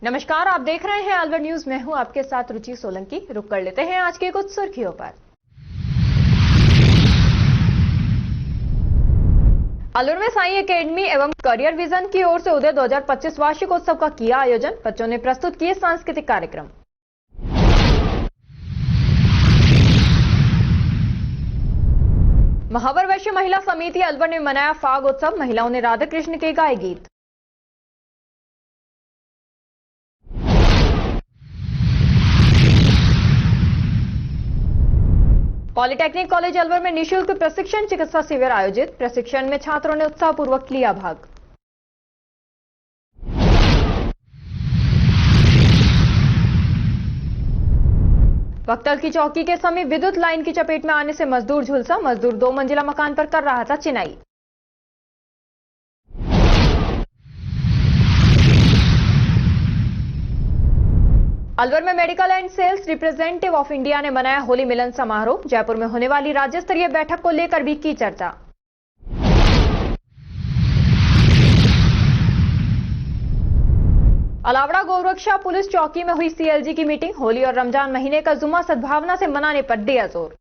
नमस्कार, आप देख रहे हैं अलवर न्यूज। मैं हूं आपके साथ रुचि सोलंकी। रुक कर लेते हैं आज की कुछ सुर्खियों पर। अलवर में साई एकेडमी एवं करियर विजन की ओर से उदय 2025 वार्षिकोत्सव का किया आयोजन। बच्चों ने प्रस्तुत किए सांस्कृतिक कार्यक्रम। महावर वैश्य महिला समिति अलवर ने मनाया फाग उत्सव। महिलाओं ने राधा कृष्ण के गाए गीत। पॉलिटेक्निक कॉलेज अलवर में निःशुल्क प्रशिक्षण चिकित्सा शिविर आयोजित। प्रशिक्षण में छात्रों ने उत्साहपूर्वक लिया भाग। वक्तल की चौकी के समीप विद्युत लाइन की चपेट में आने से मजदूर झुलसा। मजदूर 2 मंजिला मकान पर कर रहा था चिनाई। अलवर में medical and sales representative of India ने मनाया होली मिलन समारोह। जयपुर में होने वाली राज्य स्तरीय बैठक को लेकर भी की चर्चा। अलावड़ा गौरक्षा पुलिस चौकी में हुई सीएलजी की मीटिंग। होली और रमजान महीने का जुमा सद्भावना से मनाने पर दिया जोर।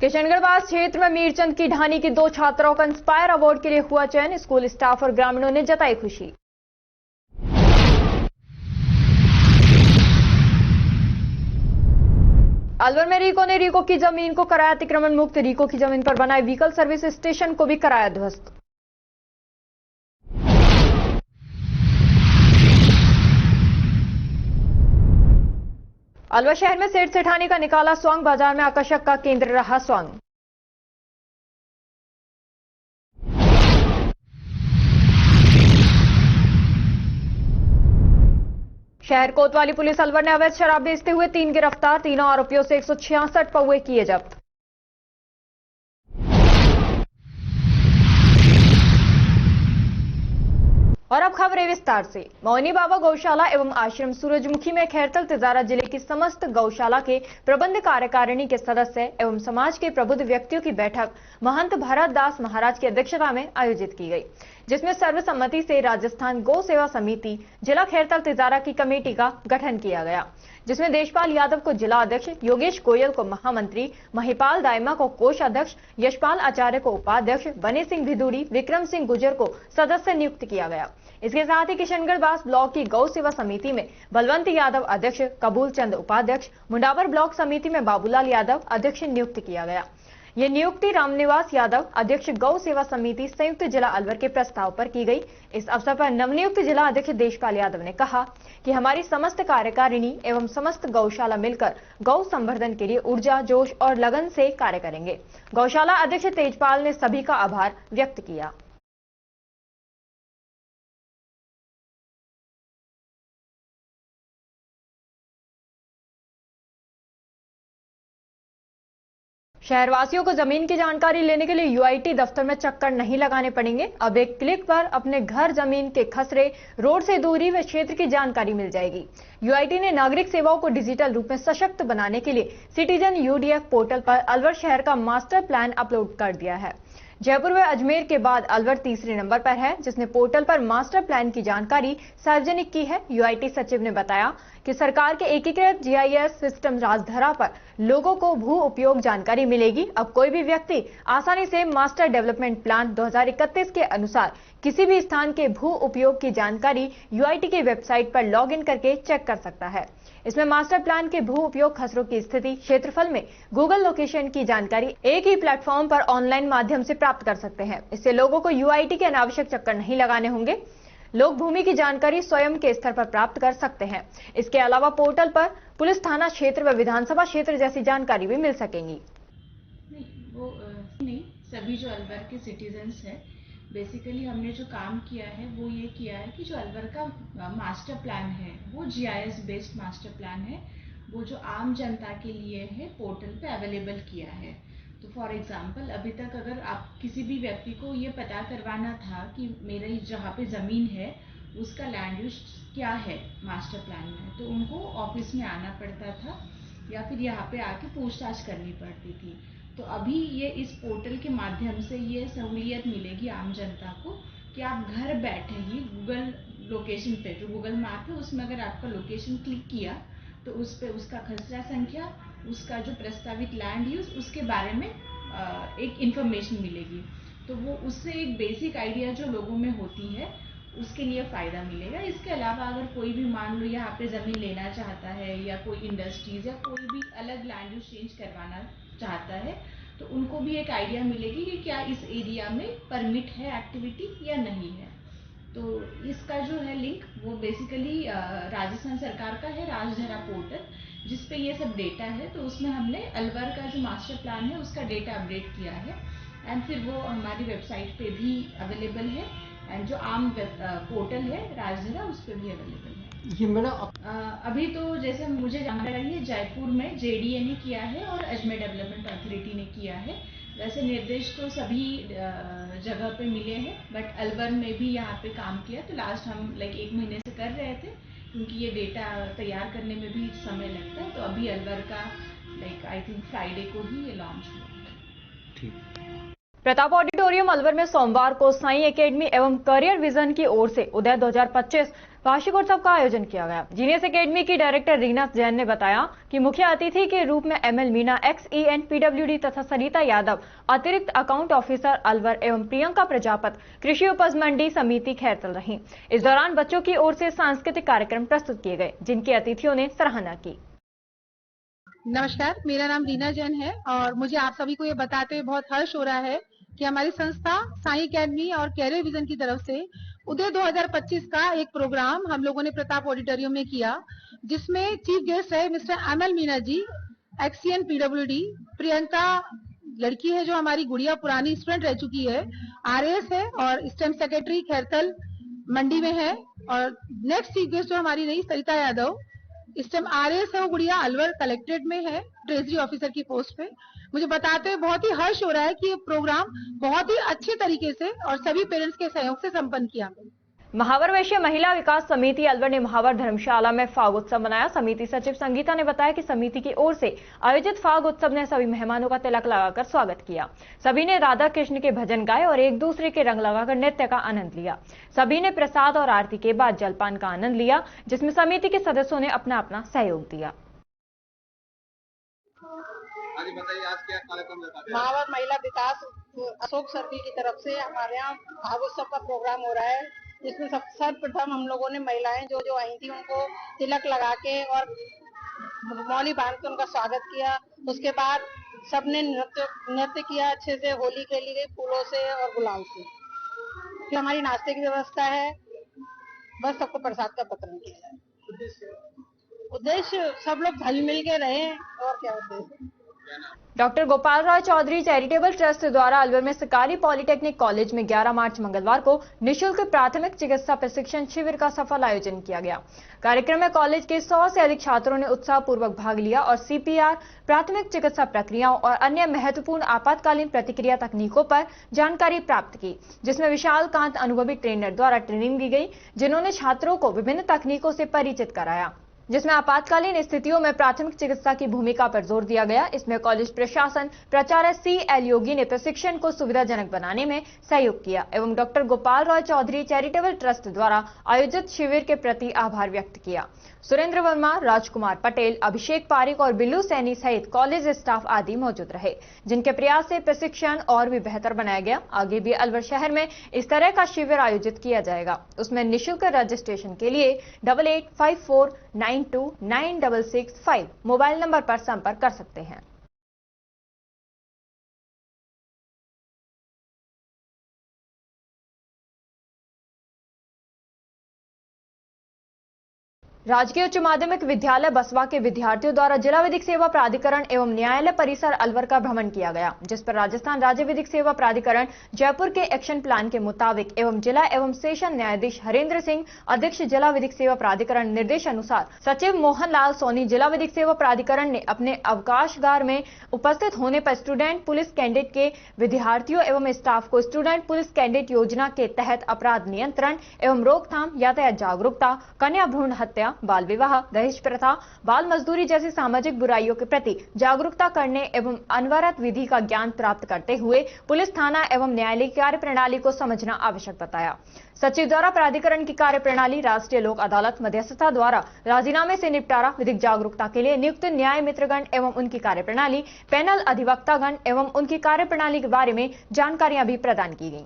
किशनगढ़ क्षेत्र में मीरचंद की ढानी की 2 छात्राओं का इंस्पायर अवार्ड के लिए हुआ चयन। स्कूल स्टाफ और ग्रामीणों ने जताई खुशी। अलवर में रीको ने रीको की जमीन को कराया अतिक्रमण मुक्त। रीको की जमीन पर बनाए व्हीकल सर्विस स्टेशन को भी कराया ध्वस्त। अलवर शहर में सेठ सेठानी का निकाला स्वांग। बाजार में आकर्षक का केंद्र रहा स्वांग। शहर कोतवाली पुलिस अलवर ने अवैध शराब बेचते हुए 3 गिरफ्तार। तीनों आरोपियों से 166 पौवे किए जब्त। और अब खबरें विस्तार से। मोहिनी बाबा गौशाला एवं आश्रम सूरजमुखी में खैरतल तिजारा जिले की समस्त गौशाला के प्रबंध कार्यकारिणी के सदस्य एवं समाज के प्रबुद्ध व्यक्तियों की बैठक महंत भरत दास महाराज की अध्यक्षता में आयोजित की गई, जिसमें सर्वसम्मति से राजस्थान गौ सेवा समिति जिला खैरतल तिजारा की कमेटी का गठन किया गया, जिसमें देशपाल यादव को जिला अध्यक्ष, योगेश गोयल को महामंत्री, महिपाल दायमा को कोष अध्यक्ष, यशपाल आचार्य को उपाध्यक्ष, बने सिंह भिदुड़ी, विक्रम सिंह गुजर को सदस्य नियुक्त किया गया। इसके साथ ही किशनगढ़ बास ब्लॉक की गौ सेवा समिति में बलवंत यादव अध्यक्ष, कबूल चंद उपाध्यक्ष, मुंडावर ब्लॉक समिति में बाबूलाल यादव अध्यक्ष नियुक्त किया गया। ये नियुक्ति रामनिवास यादव अध्यक्ष गौ सेवा समिति संयुक्त जिला अलवर के प्रस्ताव पर की गई। इस अवसर पर नवनियुक्त जिला अध्यक्ष देशपाल यादव ने कहा कि हमारी समस्त कार्यकारिणी एवं समस्त गौशाला मिलकर गौ संवर्धन के लिए ऊर्जा, जोश और लगन से कार्य करेंगे। गौशाला अध्यक्ष तेजपाल ने सभी का आभार व्यक्त किया। शहरवासियों को जमीन की जानकारी लेने के लिए यूआईटी दफ्तर में चक्कर नहीं लगाने पड़ेंगे। अब एक क्लिक पर अपने घर, जमीन के खसरे, रोड से दूरी व क्षेत्र की जानकारी मिल जाएगी। यूआईटी ने नागरिक सेवाओं को डिजिटल रूप में सशक्त बनाने के लिए सिटीजन यूडीएफ पोर्टल पर अलवर शहर का मास्टर प्लान अपलोड कर दिया है। जयपुर व अजमेर के बाद अलवर तीसरे नंबर पर है, जिसने पोर्टल पर मास्टर प्लान की जानकारी सार्वजनिक की है। यूआईटी सचिव ने बताया कि सरकार के एकीकृत जीआईएस सिस्टम राजधरा पर लोगों को भू उपयोग जानकारी मिलेगी। अब कोई भी व्यक्ति आसानी से मास्टर डेवलपमेंट प्लान 2031 के अनुसार किसी भी स्थान के भू उपयोग की जानकारी यूआईटी की वेबसाइट पर लॉगिन करके चेक कर सकता है। इसमें मास्टर प्लान के भू उपयोग खसरों की स्थिति, क्षेत्रफल में गूगल लोकेशन की जानकारी एक ही प्लेटफॉर्म पर ऑनलाइन माध्यम से प्राप्त कर सकते हैं। इससे लोगों को यूआईटी के अनावश्यक चक्कर नहीं लगाने होंगे। लोग भूमि की जानकारी स्वयं के स्तर पर प्राप्त कर सकते हैं। इसके अलावा पोर्टल पर पुलिस थाना क्षेत्र व विधानसभा क्षेत्र जैसी जानकारी भी मिल सकेंगी। नहीं, सभी जो अलवर के सिटीजन्स हैं, बेसिकली हमने जो काम किया है वो ये किया है कि जो अलवर का मास्टर प्लान है वो जीआईएस बेस्ड मास्टर प्लान है, वो जो आम जनता के लिए है पोर्टल पे अवेलेबल किया है। तो फॉर एग्जांपल अभी तक अगर आप किसी भी व्यक्ति को ये पता करवाना था कि मेरे जहाँ पे ज़मीन है उसका लैंड यूज क्या है मास्टर प्लान में, तो उनको ऑफिस में आना पड़ता था या फिर यहाँ पे आके पूछताछ करनी पड़ती थी। तो अभी ये इस पोर्टल के माध्यम से ये सहूलियत मिलेगी आम जनता को कि आप घर बैठे ही गूगल लोकेशन पे, जो गूगल मैप है उसमें अगर आपका लोकेशन क्लिक किया तो उस पे उसका खसरा संख्या, उसका जो प्रस्तावित लैंड यूज, उसके बारे में एक इंफॉर्मेशन मिलेगी। तो वो उससे एक बेसिक आइडिया जो लोगों में होती है उसके लिए फ़ायदा मिलेगा। इसके अलावा अगर कोई भी मान लो यहाँ पे ज़मीन लेना चाहता है या कोई इंडस्ट्रीज़ या कोई भी अलग लैंड यूज चेंज करवाना चाहता है तो उनको भी एक आइडिया मिलेगी कि क्या इस एरिया में परमिट है एक्टिविटी या नहीं है। तो इसका जो है लिंक वो बेसिकली राजस्थान सरकार का है, राजधरा पोर्टल, जिसपे ये सब डेटा है। तो उसमें हमने अलवर का जो मास्टर प्लान है उसका डेटा अपडेट किया है एंड फिर वो हमारी वेबसाइट पे भी अवेलेबल है एंड जो आम पोर्टल है राजधरा उस पर भी अवेलेबल है। ये मैडम अभी तो जैसे मुझे जानकारी है जयपुर में जेडीए ने किया है और अजमेर डेवलपमेंट अथॉरिटी ने किया है। वैसे निर्देश तो सभी जगह पे मिले हैं बट अलवर में भी यहाँ पे काम किया। तो लास्ट हम 1 महीने से कर रहे थे क्योंकि ये डेटा तैयार करने में भी समय लगता है। तो अभी अलवर का आई थिंक फ्राइडे को ही ये लॉन्च हुआ। ठीक। प्रताप ऑडिटोरियम अलवर में सोमवार को साई एकेडमी एवं करियर विजन की ओर से उदय 2025 वार्षिक उत्सव का आयोजन किया गया। जीनियस एकेडमी की डायरेक्टर रीना जैन ने बताया कि मुख्य अतिथि के रूप में एमएल मीना XEN PWD तथा सरिता यादव अतिरिक्त अकाउंट ऑफिसर अलवर एवं प्रियंका प्रजापत कृषि उपज मंडी समिति खैरतल रही। इस दौरान बच्चों की ओर से सांस्कृतिक कार्यक्रम प्रस्तुत किए गए जिनकी अतिथियों ने सराहना की। नमस्कार, मेरा नाम रीना जैन है और मुझे आप सभी को ये बताते हुए बहुत हर्ष हो रहा है कि हमारी संस्था साई एकेडमी और कैरियर विजन की तरफ से उदय 2025 का एक प्रोग्राम हम लोगों ने प्रताप ऑडिटोरियम में किया, जिसमें चीफ गेस्ट रहे mister ML Meena ji XEN PWD, Priyanka लड़की है जो हमारी गुड़िया पुरानी स्टूडेंट रह चुकी है, RAS है और स्टेम सेक्रेटरी खैरतल मंडी में है। और नेक्स्ट चीफ गेस्ट जो हमारी रही सरिता यादव, स्टेम RAS है, वो गुड़िया अलवर कलेक्ट्रेट में है ट्रेजरी ऑफिसर की पोस्ट पे। मुझे बताते हुए बहुत ही हर्ष हो रहा है कि ये प्रोग्राम बहुत ही अच्छे तरीके से और सभी पेरेंट्स के सहयोग से संपन्न किया। महावर वैश्य महिला विकास समिति अलवर ने महावर धर्मशाला में फाग उत्सव मनाया। समिति सचिव संगीता ने बताया कि समिति की ओर से आयोजित फाग उत्सव ने सभी मेहमानों का तिलक लगाकर स्वागत किया। सभी ने राधा कृष्ण के भजन गाए और एक दूसरे के रंग लगाकर नृत्य का आनंद लिया। सभी ने प्रसाद और आरती के बाद जलपान का आनंद लिया, जिसमें समिति के सदस्यों ने अपना अपना सहयोग दिया। आज क्या कार्यक्रम महावर महिला विकास अशोक सर्किल की तरफ से हमारे यहाँ फाग उत्सव का प्रोग्राम हो रहा है, जिसमें सर्वप्रथम हम लोगों ने महिलाएं जो आई थी उनको तिलक लगा के और मौली बांध के उनका स्वागत किया। उसके बाद सबने नृत्य किया, अच्छे से होली खेली गई फूलों से और गुलाल से। फिर हमारी नाश्ते की व्यवस्था है, बस सबको प्रसाद का वितरण किया है। उद्देश्य सब लोग घल मिल के रहे और क्या उद्देश्य। Doctor Gopal Rai Chaudhary charitable trust द्वारा अलवर में सरकारी पॉलिटेक्निक कॉलेज में 11 मार्च मंगलवार को निःशुल्क प्राथमिक चिकित्सा प्रशिक्षण शिविर का सफल आयोजन किया गया। कार्यक्रम में कॉलेज के 100 से अधिक छात्रों ने उत्साहपूर्वक भाग लिया और CPR, प्राथमिक चिकित्सा प्रक्रियाओं और अन्य महत्वपूर्ण आपातकालीन प्रतिक्रिया तकनीकों पर जानकारी प्राप्त की, जिसमें विशाल कांत अनुभवी ट्रेनर द्वारा ट्रेनिंग दी गई, जिन्होंने छात्रों को विभिन्न तकनीकों से परिचित कराया, जिसमें आपातकालीन स्थितियों में प्राथमिक चिकित्सा की भूमिका पर जोर दिया गया। इसमें कॉलेज प्रशासन प्राचार्य CL योगी ने प्रशिक्षण को सुविधाजनक बनाने में सहयोग किया एवं doctor Gopal Rai Chaudhary charitable trust द्वारा आयोजित शिविर के प्रति आभार व्यक्त किया। सुरेंद्र वर्मा, राजकुमार पटेल, अभिषेक पारिक और बिल्लू सैनी सहित कॉलेज स्टाफ आदि मौजूद रहे, जिनके प्रयास से प्रशिक्षण और भी बेहतर बनाया गया। आगे भी अलवर शहर में इस तरह का शिविर आयोजित किया जाएगा। उसमें निःशुल्क रजिस्ट्रेशन के लिए 8854929665 मोबाइल नंबर पर संपर्क कर सकते हैं। राजकीय उच्च माध्यमिक विद्यालय बसवा के विद्यार्थियों द्वारा जिला विधिक सेवा प्राधिकरण एवं न्यायालय परिसर अलवर का भ्रमण किया गया, जिस पर राजस्थान राज्य विधिक सेवा प्राधिकरण जयपुर के एक्शन प्लान के मुताबिक एवं जिला एवं सेशन न्यायाधीश हरेंद्र सिंह, अध्यक्ष जिला विधिक सेवा प्राधिकरण निर्देश अनुसार सचिव मोहनलाल सोनी, जिला विधिक सेवा प्राधिकरण ने अपने अवकाशगार में उपस्थित होने पर स्टूडेंट पुलिस कैडेट के विद्यार्थियों एवं स्टाफ को स्टूडेंट पुलिस कैडेट योजना के तहत अपराध नियंत्रण एवं रोकथाम, यातायात जागरूकता, कन्या भ्रूण हत्या, बाल विवाह, दहेज प्रथा, बाल मजदूरी जैसी सामाजिक बुराइयों के प्रति जागरूकता करने एवं अनवरत विधि का ज्ञान प्राप्त करते हुए पुलिस थाना एवं न्यायालय की कार्य प्रणाली को समझना आवश्यक बताया। सचिव द्वारा प्राधिकरण की कार्य प्रणाली, राष्ट्रीय लोक अदालत, मध्यस्थता द्वारा राजीनामे से निपटारा, विधिक जागरूकता के लिए नियुक्त न्याय मित्रगण एवं उनकी कार्य प्रणाली, पैनल अधिवक्तागण एवं उनकी कार्य प्रणाली के बारे में जानकारियां भी प्रदान की गई।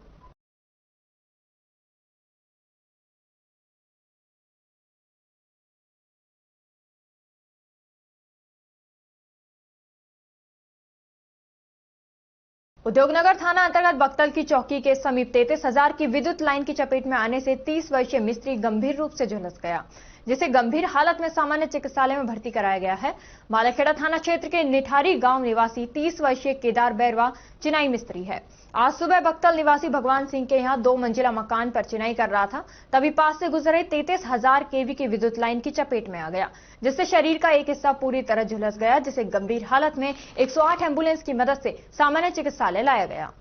उद्योगनगर थाना अंतर्गत बख्तल की चौकी के समीप 33,000 की विद्युत लाइन की चपेट में आने से 30 वर्षीय मिस्त्री गंभीर रूप से झुलस गया, जिसे गंभीर हालत में सामान्य चिकित्सालय में भर्ती कराया गया है। मालाखेड़ा थाना क्षेत्र के निठारी गांव निवासी 30 वर्षीय केदार बैरवा चिनाई मिस्त्री है। आज सुबह बख्तल निवासी भगवान सिंह के यहां 2 मंजिला मकान पर चिनाई कर रहा था, तभी पास से गुजरे 33,000 केवी की विद्युत लाइन की चपेट में आ गया, जिससे शरीर का एक हिस्सा पूरी तरह झुलस गया, जिसे गंभीर हालत में 108 एम्बुलेंस की मदद से सामान्य चिकित्सालय लाया गया।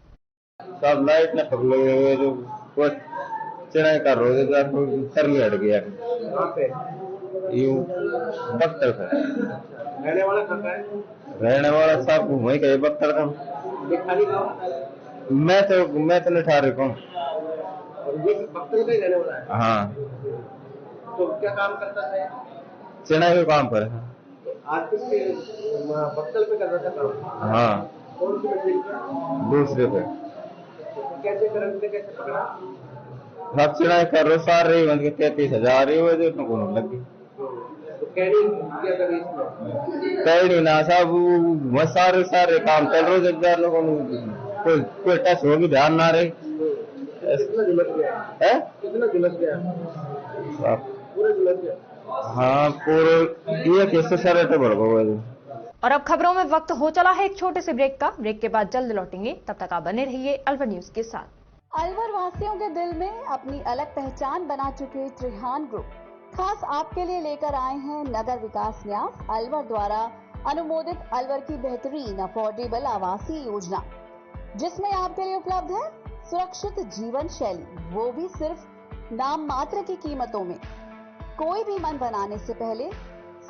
सब लाइट ने पकड़ हुए जो कुछ चिनाई कर रहे थे तो सरली हट गया। यूं बख्तर था। रहने वाला कहाँ का है? रहने वाला सब वहीं का बख्तर था। निठारी गाँव? मैं तो निठारी को। और ये बख्तर का ही रहने वाला है? हाँ। तो क्या काम करता है? चिनाई का काम करे। आज किसके बख्तर पे कर रहा था काम? हाँ। कौन सी मशीन पे? दूसरे पे। कैसे करंट ने कैसे पकड़ा? सब चिनाई कर रहे सारे बंद के 33,000 हुए थे तो कौन लगी। तो कैडी क्या कर रही इसमें? कैडी ना सब वो सारे काम चल रहे थे, लोगों कोई टेस्ट होगी ध्यान ना रहे। कितना झुलस गया है? कितना झुलस गया? पूरा झुलस गया? हाँ पूरे एक हिस्से सारे तो बढ़ गए। और अब खबरों में वक्त हो चला है एक छोटे से ब्रेक का। ब्रेक के बाद जल्द लौटेंगे, तब तक आप बने रहिए अलवर न्यूज के साथ। अलवर वासियों के दिल में अपनी अलग पहचान बना चुके त्रिहान ग्रुप खास आपके लिए लेकर आए हैं नगर विकास न्यास अलवर द्वारा अनुमोदित अलवर की बेहतरीन अफोर्डेबल आवासीय योजना, जिसमें आपके लिए उपलब्ध है सुरक्षित जीवन शैली, वो भी सिर्फ नाम मात्र की कीमतों में। कोई भी मन बनाने से पहले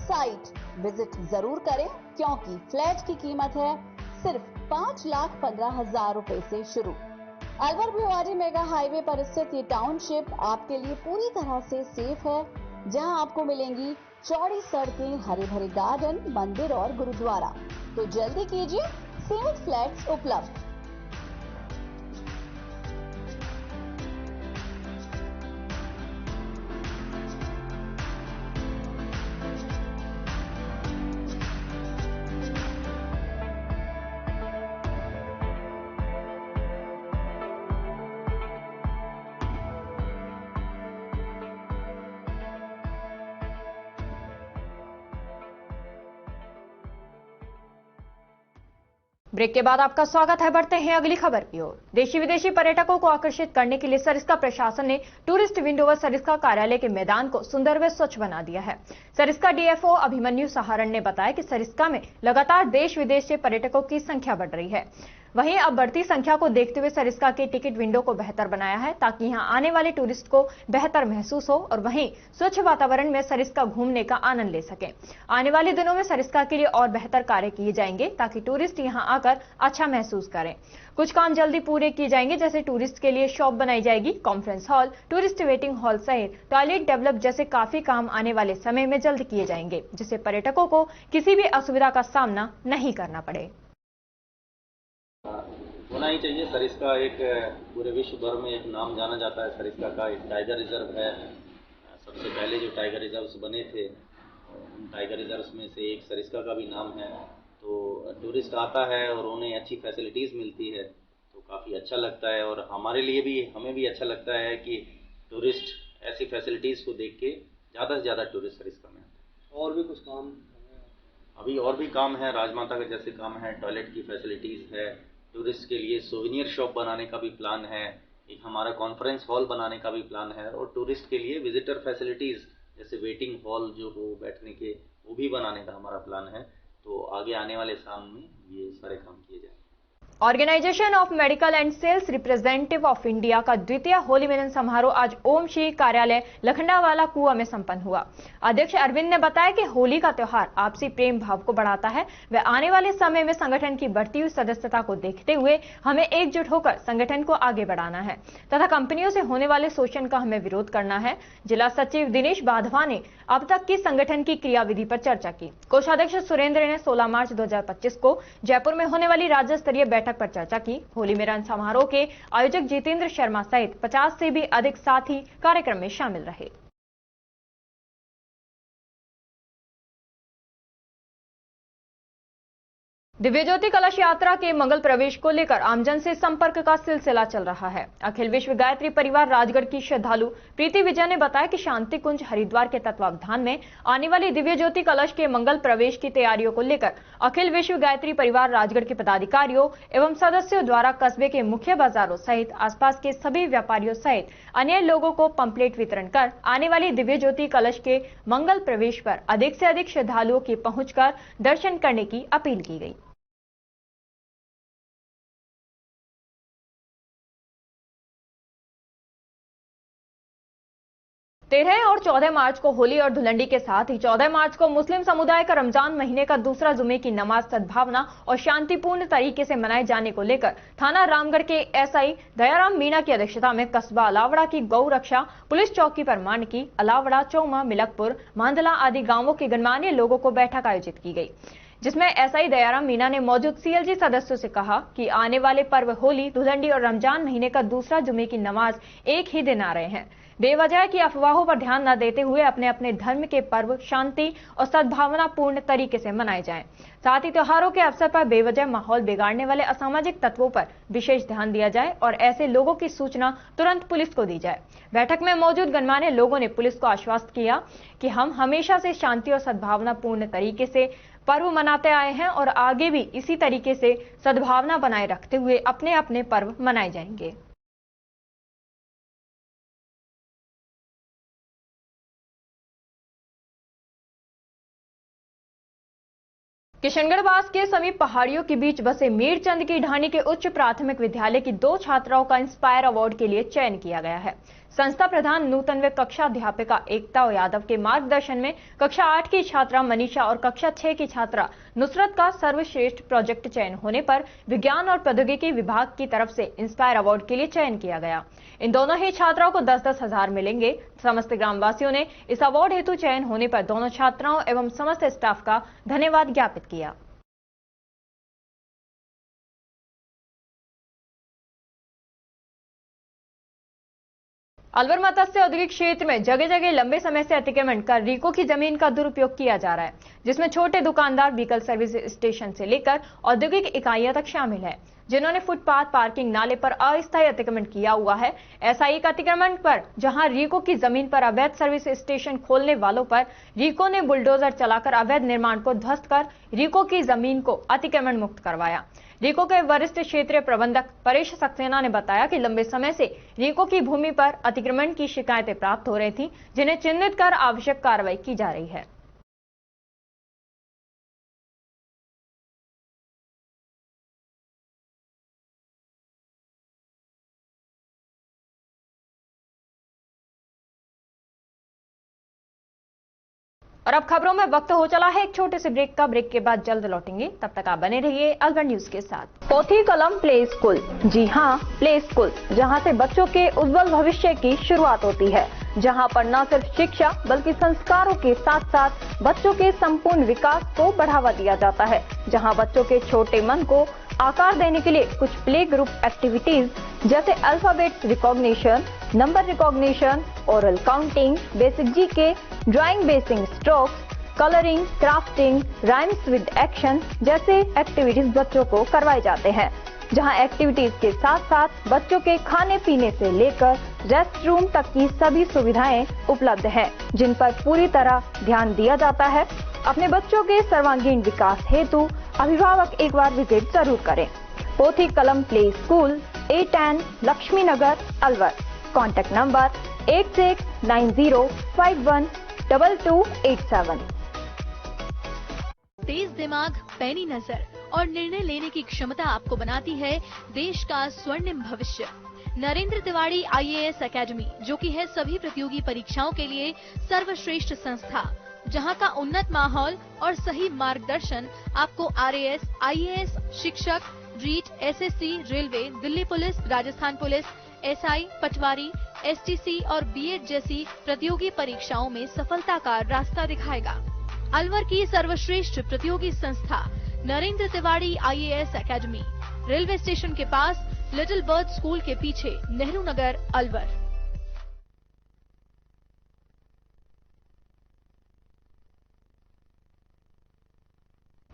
साइट विजिट जरूर करें, क्योंकि फ्लैट की कीमत है सिर्फ 5,15,000 रुपए से शुरू। अलवर भिवाड़ी मेगा हाईवे पर स्थित ये टाउनशिप आपके लिए पूरी तरह से सेफ है, जहां आपको मिलेंगी चौड़ी सड़कें, हरे भरे गार्डन, मंदिर और गुरुद्वारा। तो जल्दी कीजिए, सीमित फ्लैट्स उपलब्ध। ब्रेक के बाद आपका स्वागत है। बढ़ते हैं अगली खबर की ओर। देशी विदेशी पर्यटकों को आकर्षित करने के लिए सरिस्का प्रशासन ने टूरिस्ट विंडो व सरिस्का कार्यालय के मैदान को सुंदर व स्वच्छ बना दिया है। सरिस्का डीएफओ अभिमन्यु सहारण ने बताया कि सरिस्का में लगातार देश विदेश से पर्यटकों की संख्या बढ़ रही है। वहीं अब बढ़ती संख्या को देखते हुए सरिस्का के टिकट विंडो को बेहतर बनाया है, ताकि यहां आने वाले टूरिस्ट को बेहतर महसूस हो और वहीं स्वच्छ वातावरण में सरिस्का घूमने का आनंद ले सके। आने वाले दिनों में सरिस्का के लिए और बेहतर कार्य किए जाएंगे, ताकि टूरिस्ट यहां आकर अच्छा महसूस करें। कुछ काम जल्दी पूरे किए जाएंगे, जैसे टूरिस्ट के लिए शॉप बनाई जाएगी, conference hall, tourist waiting hall सहित टॉयलेट डेवलप जैसे काफी काम आने वाले समय में जल्द किए जाएंगे, जिससे पर्यटकों को किसी भी असुविधा का सामना नहीं करना पड़े। होना ही चाहिए। सरिस्का एक पूरे विश्व भर में एक नाम जाना जाता है। सरिस्का का एक टाइगर रिजर्व है। सबसे पहले जो टाइगर रिजर्व्स बने थे, उन टाइगर रिजर्व्स में से एक सरिस्का का भी नाम है। तो टूरिस्ट आता है और उन्हें अच्छी फैसिलिटीज़ मिलती है, तो काफ़ी अच्छा लगता है। और हमारे लिए भी, हमें भी अच्छा लगता है कि टूरिस्ट ऐसी फैसिलिटीज़ को देख के ज़्यादा से ज़्यादा टूरिस्ट सरिस्का में आते हैं। और भी कुछ काम अभी और भी काम है, राजमाता के जैसे काम है, टॉयलेट की फैसिलिटीज़ है, टूरिस्ट के लिए सोवेनियर शॉप बनाने का भी प्लान है, एक हमारा कॉन्फ्रेंस हॉल बनाने का भी प्लान है, और टूरिस्ट के लिए विजिटर फैसिलिटीज़ जैसे वेटिंग हॉल जो हो बैठने के, वो भी बनाने का हमारा प्लान है। तो आगे आने वाले साल में ये सारे काम किए जाएंगे। Organisation of medical and sales representative of India का द्वितीय होली मिलन समारोह आज ओम श्री कार्यालय लखंडावाला कुआं में संपन्न हुआ। अध्यक्ष अरविंद ने बताया कि होली का त्योहार आपसी प्रेम भाव को बढ़ाता है। व आने वाले समय में संगठन की बढ़ती हुई सदस्यता को देखते हुए हमें एकजुट होकर संगठन को आगे बढ़ाना है तथा कंपनियों से होने वाले शोषण का हमें विरोध करना है। जिला सचिव दिनेश बाधवा ने अब तक की संगठन की क्रियाविधि पर चर्चा की। कोषाध्यक्ष सुरेंद्र ने 16 मार्च 2025 को जयपुर में होने वाली राज्य स्तरीय बैठक पर चर्चा की। होली मिलन समारोह के आयोजक जितेंद्र शर्मा सहित 50 से भी अधिक साथी कार्यक्रम में शामिल रहे। दिव्य ज्योति कलश यात्रा के मंगल प्रवेश को लेकर आमजन से संपर्क का सिलसिला चल रहा है। अखिल विश्व गायत्री परिवार राजगढ़ की श्रद्धालु प्रीति विजय ने बताया कि शांति कुंज हरिद्वार के तत्वावधान में आने वाली दिव्य ज्योति कलश के मंगल प्रवेश की तैयारियों को लेकर अखिल विश्व गायत्री परिवार राजगढ़ के पदाधिकारियों एवं सदस्यों द्वारा कस्बे के मुख्य बाजारों सहित आसपास के सभी व्यापारियों सहित अन्य लोगों को पंपलेट वितरण कर आने वाली दिव्य ज्योति कलश के मंगल प्रवेश पर अधिक से अधिक श्रद्धालुओं की पहुंचकर दर्शन करने की अपील की गई। तेरह और 14 मार्च को होली और धुलंडी के साथ ही 14 मार्च को मुस्लिम समुदाय का रमजान महीने का दूसरा जुमे की नमाज सद्भावना और शांतिपूर्ण तरीके से मनाए जाने को लेकर थाना रामगढ़ के एसआई दयाराम मीणा की अध्यक्षता में कस्बा अलावड़ा की गौ रक्षा पुलिस चौकी पर मांडकी, अलावड़ा, चौमा, मिलकपुर, मांदला आदि गांवों के गणमान्य लोगों को बैठक आयोजित की गई, जिसमें एसआई दयाराम मीणा ने मौजूद सीएलजी सदस्यों से कहा कि आने वाले पर्व होली, धुलंडी और रमजान महीने का दूसरा जुमे की नमाज एक ही दिन आ रहे हैं। बेवजह की अफवाहों पर ध्यान न देते हुए अपने अपने धर्म के पर्व शांति और सद्भावना पूर्ण तरीके से मनाए जाएं। साथ ही त्योहारों के अवसर पर बेवजह माहौल बिगाड़ने वाले असामाजिक तत्वों पर विशेष ध्यान दिया जाए और ऐसे लोगों की सूचना तुरंत पुलिस को दी जाए। बैठक में मौजूद गणमान्य लोगों ने पुलिस को आश्वस्त किया कि हम हमेशा से शांति और सद्भावना पूर्ण तरीके से पर्व मनाते आए हैं और आगे भी इसी तरीके से सद्भावना बनाए रखते हुए अपने अपने पर्व मनाए जाएंगे। किशनगढ़ पास के समीप पहाड़ियों के बीच बसे मीरचंद की ढाणी के उच्च प्राथमिक विद्यालय की 2 छात्राओं का इंस्पायर अवार्ड के लिए चयन किया गया है। संस्था प्रधान नूतन व कक्षा अध्यापिका एकता यादव के मार्गदर्शन में कक्षा 8 की छात्रा मनीषा और कक्षा 6 की छात्रा नुसरत का सर्वश्रेष्ठ प्रोजेक्ट चयन होने पर विज्ञान और प्रौद्योगिकी विभाग की तरफ से इंस्पायर अवार्ड के लिए चयन किया गया। इन दोनों ही छात्राओं को 10-10 हजार मिलेंगे। समस्त ग्रामवासियों ने इस अवार्ड हेतु चयन होने पर दोनों छात्राओं एवं समस्त स्टाफ का धन्यवाद ज्ञापित किया। अलवर मत्स्य औद्योगिक क्षेत्र में जगह जगह लंबे समय से अतिक्रमण कर रीको की जमीन का दुरुपयोग किया जा रहा है, जिसमें छोटे दुकानदार व्हीकल सर्विस स्टेशन से लेकर औद्योगिक इकाइयां तक शामिल है, जिन्होंने फुटपाथ, पार्किंग, नाले पर अस्थायी अतिक्रमण किया हुआ है। ऐसा एक अतिक्रमण पर जहां रीको की जमीन पर अवैध सर्विस स्टेशन खोलने वालों पर रीको ने बुलडोजर चलाकर अवैध निर्माण को ध्वस्त कर रीको की जमीन को अतिक्रमण मुक्त करवाया। रीको के वरिष्ठ क्षेत्रीय प्रबंधक परेश सक्सेना ने बताया कि लंबे समय से रीको की भूमि पर अतिक्रमण की शिकायतें प्राप्त हो रही थी, जिन्हें चिन्हित कर आवश्यक कार्रवाई की जा रही है। और अब खबरों में वक्त हो चला है एक छोटे से ब्रेक का। ब्रेक के बाद जल्द लौटेंगे, तब तक आप बने रहिए अलवर न्यूज के साथ। पोथी कलम प्ले स्कूल, जी हां, प्ले स्कूल, जहां से बच्चों के उज्जवल भविष्य की शुरुआत होती है, जहां पर न सिर्फ शिक्षा बल्कि संस्कारों के साथ साथ बच्चों के संपूर्ण विकास को बढ़ावा दिया जाता है, जहां बच्चों के छोटे मन को आकार देने के लिए कुछ प्ले ग्रुप एक्टिविटीज जैसे alphabet recognition, number recognition, oral counting, basic GK, drawing basic strokes, colouring, crafting, rhymes with action जैसे एक्टिविटीज बच्चों को करवाए जाते हैं, जहां एक्टिविटीज के साथ साथ बच्चों के खाने पीने से लेकर रेस्ट रूम तक की सभी सुविधाएं उपलब्ध हैं, जिन पर पूरी तरह ध्यान दिया जाता है। अपने बच्चों के सर्वांगीण विकास हेतु अभिभावक एक बार विजिट जरूर करें। Pothi Kalam play school, A10 Lakshmi Nagar, Alwar. Contact number 8690512287। तेज दिमाग, पैनी नजर और निर्णय लेने की क्षमता आपको बनाती है देश का स्वर्णिम भविष्य। नरेंद्र तिवारी IAS एकेडमी, जो कि है सभी प्रतियोगी परीक्षाओं के लिए सर्वश्रेष्ठ संस्था, जहां का उन्नत माहौल और सही मार्गदर्शन आपको RAS, IAS, शिक्षक, REET, SSC, railway, Delhi police, Rajasthan police, SI, patwari, STC और B.Ed जैसी प्रतियोगी परीक्षाओं में सफलता का रास्ता दिखाएगा। अलवर की सर्वश्रेष्ठ प्रतियोगी संस्था Narendra Tiwari IAS academy, railway station के पास, लिटिल बर्ड स्कूल के पीछे, नेहरू नगर, अलवर।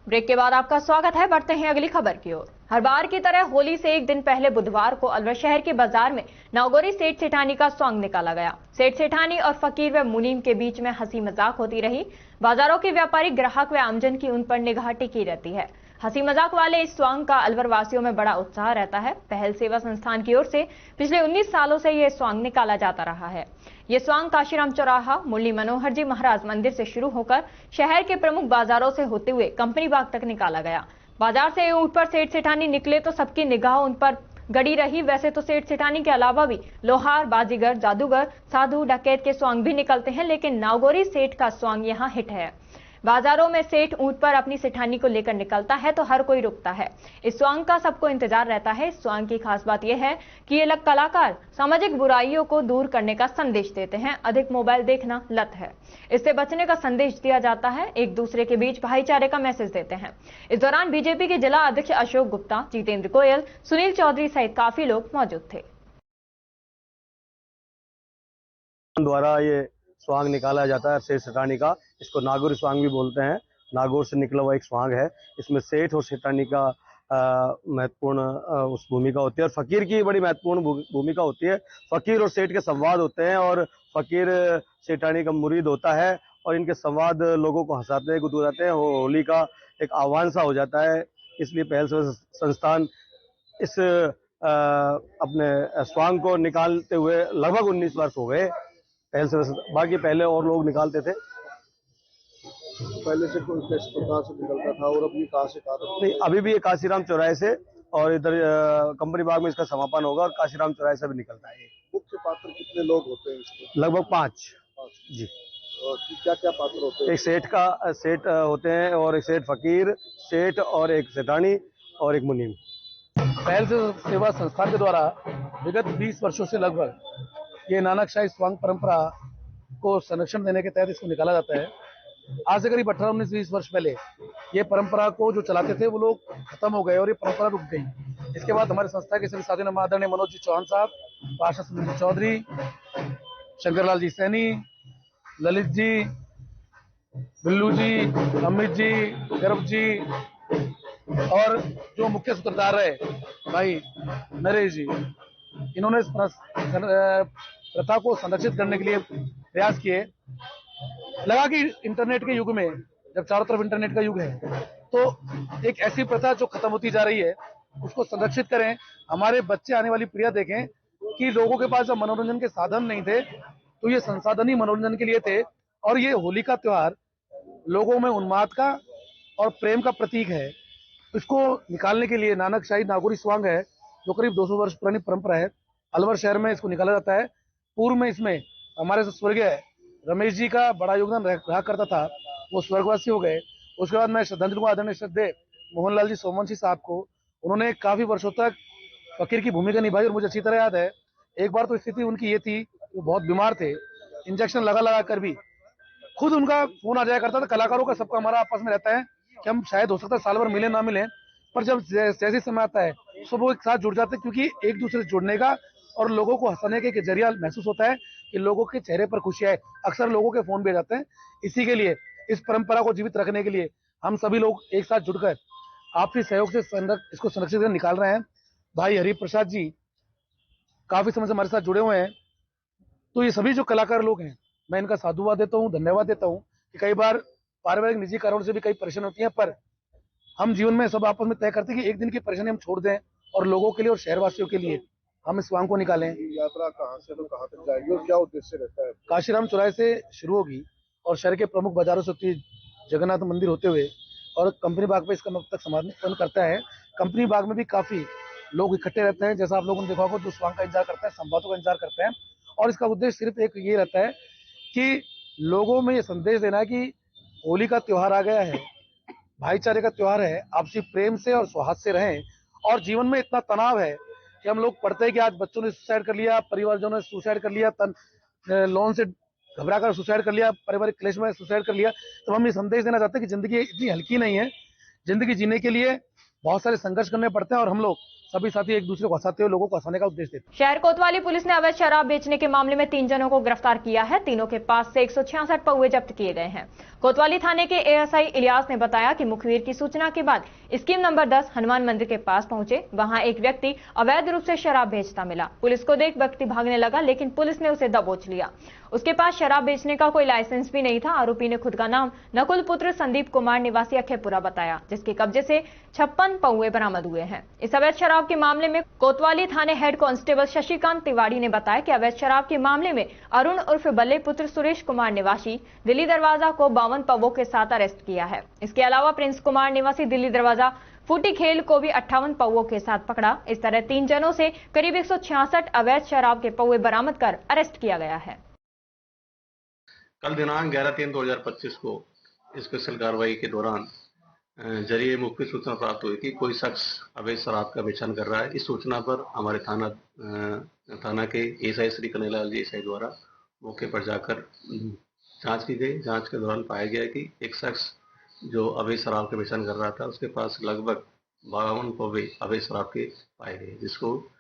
ब्रेक के बाद आपका स्वागत है। बढ़ते हैं अगली खबर की ओर। हर बार की तरह होली से एक दिन पहले बुधवार को अलवर शहर के बाजार में नागौरी सेठ सेठानी का सॉन्ग निकाला गया। सेठ सेठानी और फकीर व मुनीम के बीच में हंसी मजाक होती रही। बाजारों के व्यापारी, ग्राहक व आमजन की उन पर निगाह टिकी रहती है। हंसी मजाक वाले इस सॉन्ग का अलवर वासियों में बड़ा उत्साह रहता है। पहल सेवा संस्थान की ओर से पिछले 19 सालों से यह सॉन्ग निकाला जाता रहा है। ये सॉन्ग काशीराम चौराहा, मुरली मनोहर जी महाराज मंदिर से शुरू होकर शहर के प्रमुख बाजारों से होते हुए कंपनी बाग तक निकाला गया। बाजार से ऊंट पर सेठ सेठानी निकले तो सबकी निगाह उन पर गड़ी रही। वैसे तो सेठ सेठानी के अलावा भी लोहार, बाजीगर, जादूगर, साधु, डकैत के सॉन्ग भी निकलते हैं, लेकिन नागौरी सेठ का सॉन्ग यहाँ हिट है। बाजारों में सेठ ऊंट पर अपनी सेठानी को लेकर निकलता है तो हर कोई रुकता है। इस सॉन्ग का सबको इंतजार रहता है। इस सॉन्ग की खास बात यह है कि ये कलाकार सामाजिक बुराइयों को दूर करने का संदेश देते हैं। अधिक मोबाइल देखना लत है, इससे बचने का संदेश दिया जाता है। एक दूसरे के बीच भाईचारे का मैसेज देते हैं। इस दौरान बीजेपी के जिला अध्यक्ष अशोक गुप्ता, जितेंद्र गोयल, सुनील चौधरी सहित काफी लोग मौजूद थे। द्वारा ये स्वांग निकाला जाता है सेठ सेठानी का। इसको नागौरी स्वांग भी बोलते हैं। नागौर से निकला हुआ एक स्वांग है। इसमें सेठ और सेठानी का महत्वपूर्ण उस भूमिका होती है और फकीर की बड़ी महत्वपूर्ण भूमिका होती है। फकीर और सेठ के संवाद होते हैं और फकीर सेठानी का मुरीद होता है और इनके संवाद लोगों को हंसाते हैं, गुदगुदाते हैं। होली का एक आह्वान सा हो जाता है। इसलिए पहल सेवा संस्थान इस अपने स्वांग को निकालते हुए लगभग 19 वर्ष हो गए। पहल से बाकी पहले और लोग निकालते थे। पहले से कोई किस प्रकार से निकलता था और अभी कहाँ से कहाँ तक? नहीं, अभी भी ये काशीराम चौराहे से और इधर कंपनी बाग में इसका समापन होगा और काशीराम चौराहे से भी निकलता है। मुख्य पात्र कितने लोग होते हैं इसमें? लगभग 5 जी। और क्या क्या पात्र होते हैं? एक सेठ होते हैं और एक सेठ फकीर, सेठ और एक सेठानी और एक मुनीम। पहल सेवा संस्थान के द्वारा विगत 20 वर्षों से लगभग ये नानकशाही स्वांग परंपरा को संरक्षण देने के तहत इसको निकाला जाता है। आज से करीब 18, 19, 20 वर्ष पहले ये परंपरा को जो चलाते थे वो लोग खत्म हो गए और ये परंपरा रुक गई। इसके बाद हमारे संस्था के सभी साथियों ने आदरणीय मनोज जी चौहान साहब, पार्षद सुनील चौधरी, शंकरलाल जी सैनी, ललित जी, बिल्लू जी, अमित जी, गर्भ जी और जो मुख्य सूत्रधार है भाई नरेश जी, इन्होंने प्रथा को संरक्षित करने के लिए प्रयास किए। लगा कि इंटरनेट के युग में, जब चारों तरफ इंटरनेट का युग है, तो एक ऐसी प्रथा जो खत्म होती जा रही है उसको संरक्षित करें। हमारे बच्चे आने वाली पीढ़ियां देखें कि लोगों के पास जब मनोरंजन के साधन नहीं थे तो ये संसाधन ही मनोरंजन के लिए थे। और ये होली का त्योहार लोगों में उन्माद का और प्रेम का प्रतीक है। इसको निकालने के लिए नानकशाही नागौरी स्वांग है जो करीब 200 वर्ष पुरानी परंपरा है। अलवर शहर में इसको निकाला जाता है। पूर्व में इसमें हमारे स्वर्गीय रमेश जी का बड़ा योगदान रहा करता था, वो स्वर्गवासी हो गए। उसके बाद मैं श्रद्धांजलि को आदरणीय श्रद्धेय मोहनलाल जी सोमवंशी साहब को, उन्होंने काफी वर्षों तक फकीर की भूमिका निभाई और मुझे अच्छी तरह याद है एक बार तो स्थिति उनकी ये थी, वो बहुत बीमार थे, इंजेक्शन लगा कर भी खुद उनका फोन आ जाया करता था। कलाकारों का सबका हमारा आपस में रहता है कि हम शायद हो सकता है साल भर मिले ना मिले, पर जब जैसे समय आता है सब वो एक साथ जुड़ जाते हैं, क्योंकि एक दूसरे से जुड़ने का और लोगों को हंसाने का एक जरिया महसूस होता है कि लोगों के चेहरे पर खुशी है। अक्सर लोगों के फोन भी जाते हैं। इसी के लिए, इस परंपरा को जीवित रखने के लिए हम सभी लोग एक साथ जुड़कर आपसी सहयोग से इसको संरक्षित कर निकाल रहे हैं। भाई हरि प्रसाद जी काफी समय से हमारे साथ जुड़े हुए हैं। तो ये सभी जो कलाकार लोग हैं, मैं इनका साधुवाद देता हूँ, धन्यवाद देता हूँ कि कई बार पारिवारिक निजी कारणों से भी कई परेशानी होती है, पर हम जीवन में सब आपस में तय करते हैं कि एक दिन की परेशानी हम छोड़ दें और लोगों के लिए और शहरवासियों के लिए हम इस स्वांग को निकालें। यात्रा कहाँ से तो कहाँ तक जाएगी और क्या उद्देश्य रहता है? काशीराम चौराहे से शुरू होगी और शहर के प्रमुख बाजारों से होती जगन्नाथ मंदिर होते हुए और कंपनी बाग पे इसका अब तक समर्थन करता है। कंपनी बाग में भी काफी लोग इकट्ठे रहते हैं, जैसा आप लोगों ने देखा होगा, जो स्वांग का इंतजार करते हैं, संवादों का इंतजार करते हैं। और इसका उद्देश्य सिर्फ एक ये रहता है कि लोगों में ये संदेश देना है कि होली का त्योहार आ गया है, भाईचारे का त्योहार है, आपसी प्रेम से और सौहार्द से रहें। और जीवन में इतना तनाव है कि हम लोग पढ़ते हैं कि आज बच्चों ने सुसाइड कर लिया, परिवारजनों ने सुसाइड कर लिया, लोन से घबरा कर सुसाइड कर लिया, पारिवारिक क्लेश में सुसाइड कर लिया। तो हम ये संदेश देना चाहते हैं कि जिंदगी इतनी हल्की नहीं है, जिंदगी जीने के लिए बहुत सारे संघर्ष करने पड़ते हैं और हम लोग सभी साथी एक दूसरे को हंसाते हुए लोगों को हंसाने का उद्देश्य देते हैं। शहर कोतवाली पुलिस ने अवैध शराब बेचने के मामले में 3 जनों को गिरफ्तार किया है। तीनों के पास से 166 पौवे जब्त किए गए हैं। कोतवाली थाने के एएसआई इलियास ने बताया कि मुखबिर की सूचना के बाद स्कीम नंबर 10 हनुमान मंदिर के पास पहुंचे। वहां एक व्यक्ति अवैध रूप से शराब बेचता मिला। पुलिस को देख व्यक्ति भागने लगा, लेकिन पुलिस ने उसे दबोच लिया। उसके पास शराब बेचने का कोई लाइसेंस भी नहीं था। आरोपी ने खुद का नाम नकुल पुत्र संदीप कुमार निवासी अखेपुरा बताया, जिसके कब्जे से 56 पौवे बरामद हुए हैं। इस अवैध शराब के मामले में कोतवाली थाने हेड कांस्टेबल शशिकांत तिवारी ने बताया कि अवैध शराब के मामले में अरुण उर्फ बल्ले पुत्र सुरेश कुमार निवासी दिल्ली दरवाजा को 52 पौवों के साथ अरेस्ट किया है। इसके अलावा प्रिंस कुमार निवासी दिल्ली दरवाजा फूटी खेल को भी 58 पौवों के साथ पकड़ा। इस तरह 3 जनों से करीब 166 अवैध शराब के पौवे बरामद कर अरेस्ट किया गया है। कल दिनांक 11/3/2025 को स्पेशल कार्रवाई के दौरान जरिए मुखबिर सूचना प्राप्त हुई कि कोई शख्स अवैध शराब का बेचन कर रहा है। इस सूचना पर हमारे थाना के एएसआई श्री कन्हैयालाल जी एसआई द्वारा मौके पर जाकर जांच की गई। जांच के दौरान पाया गया कि एक शख्स जो अवैध शराब का बेचन कर रहा था, उसके पास लगभग 52 पौवे अवैध शराब के पाए गए, जिसको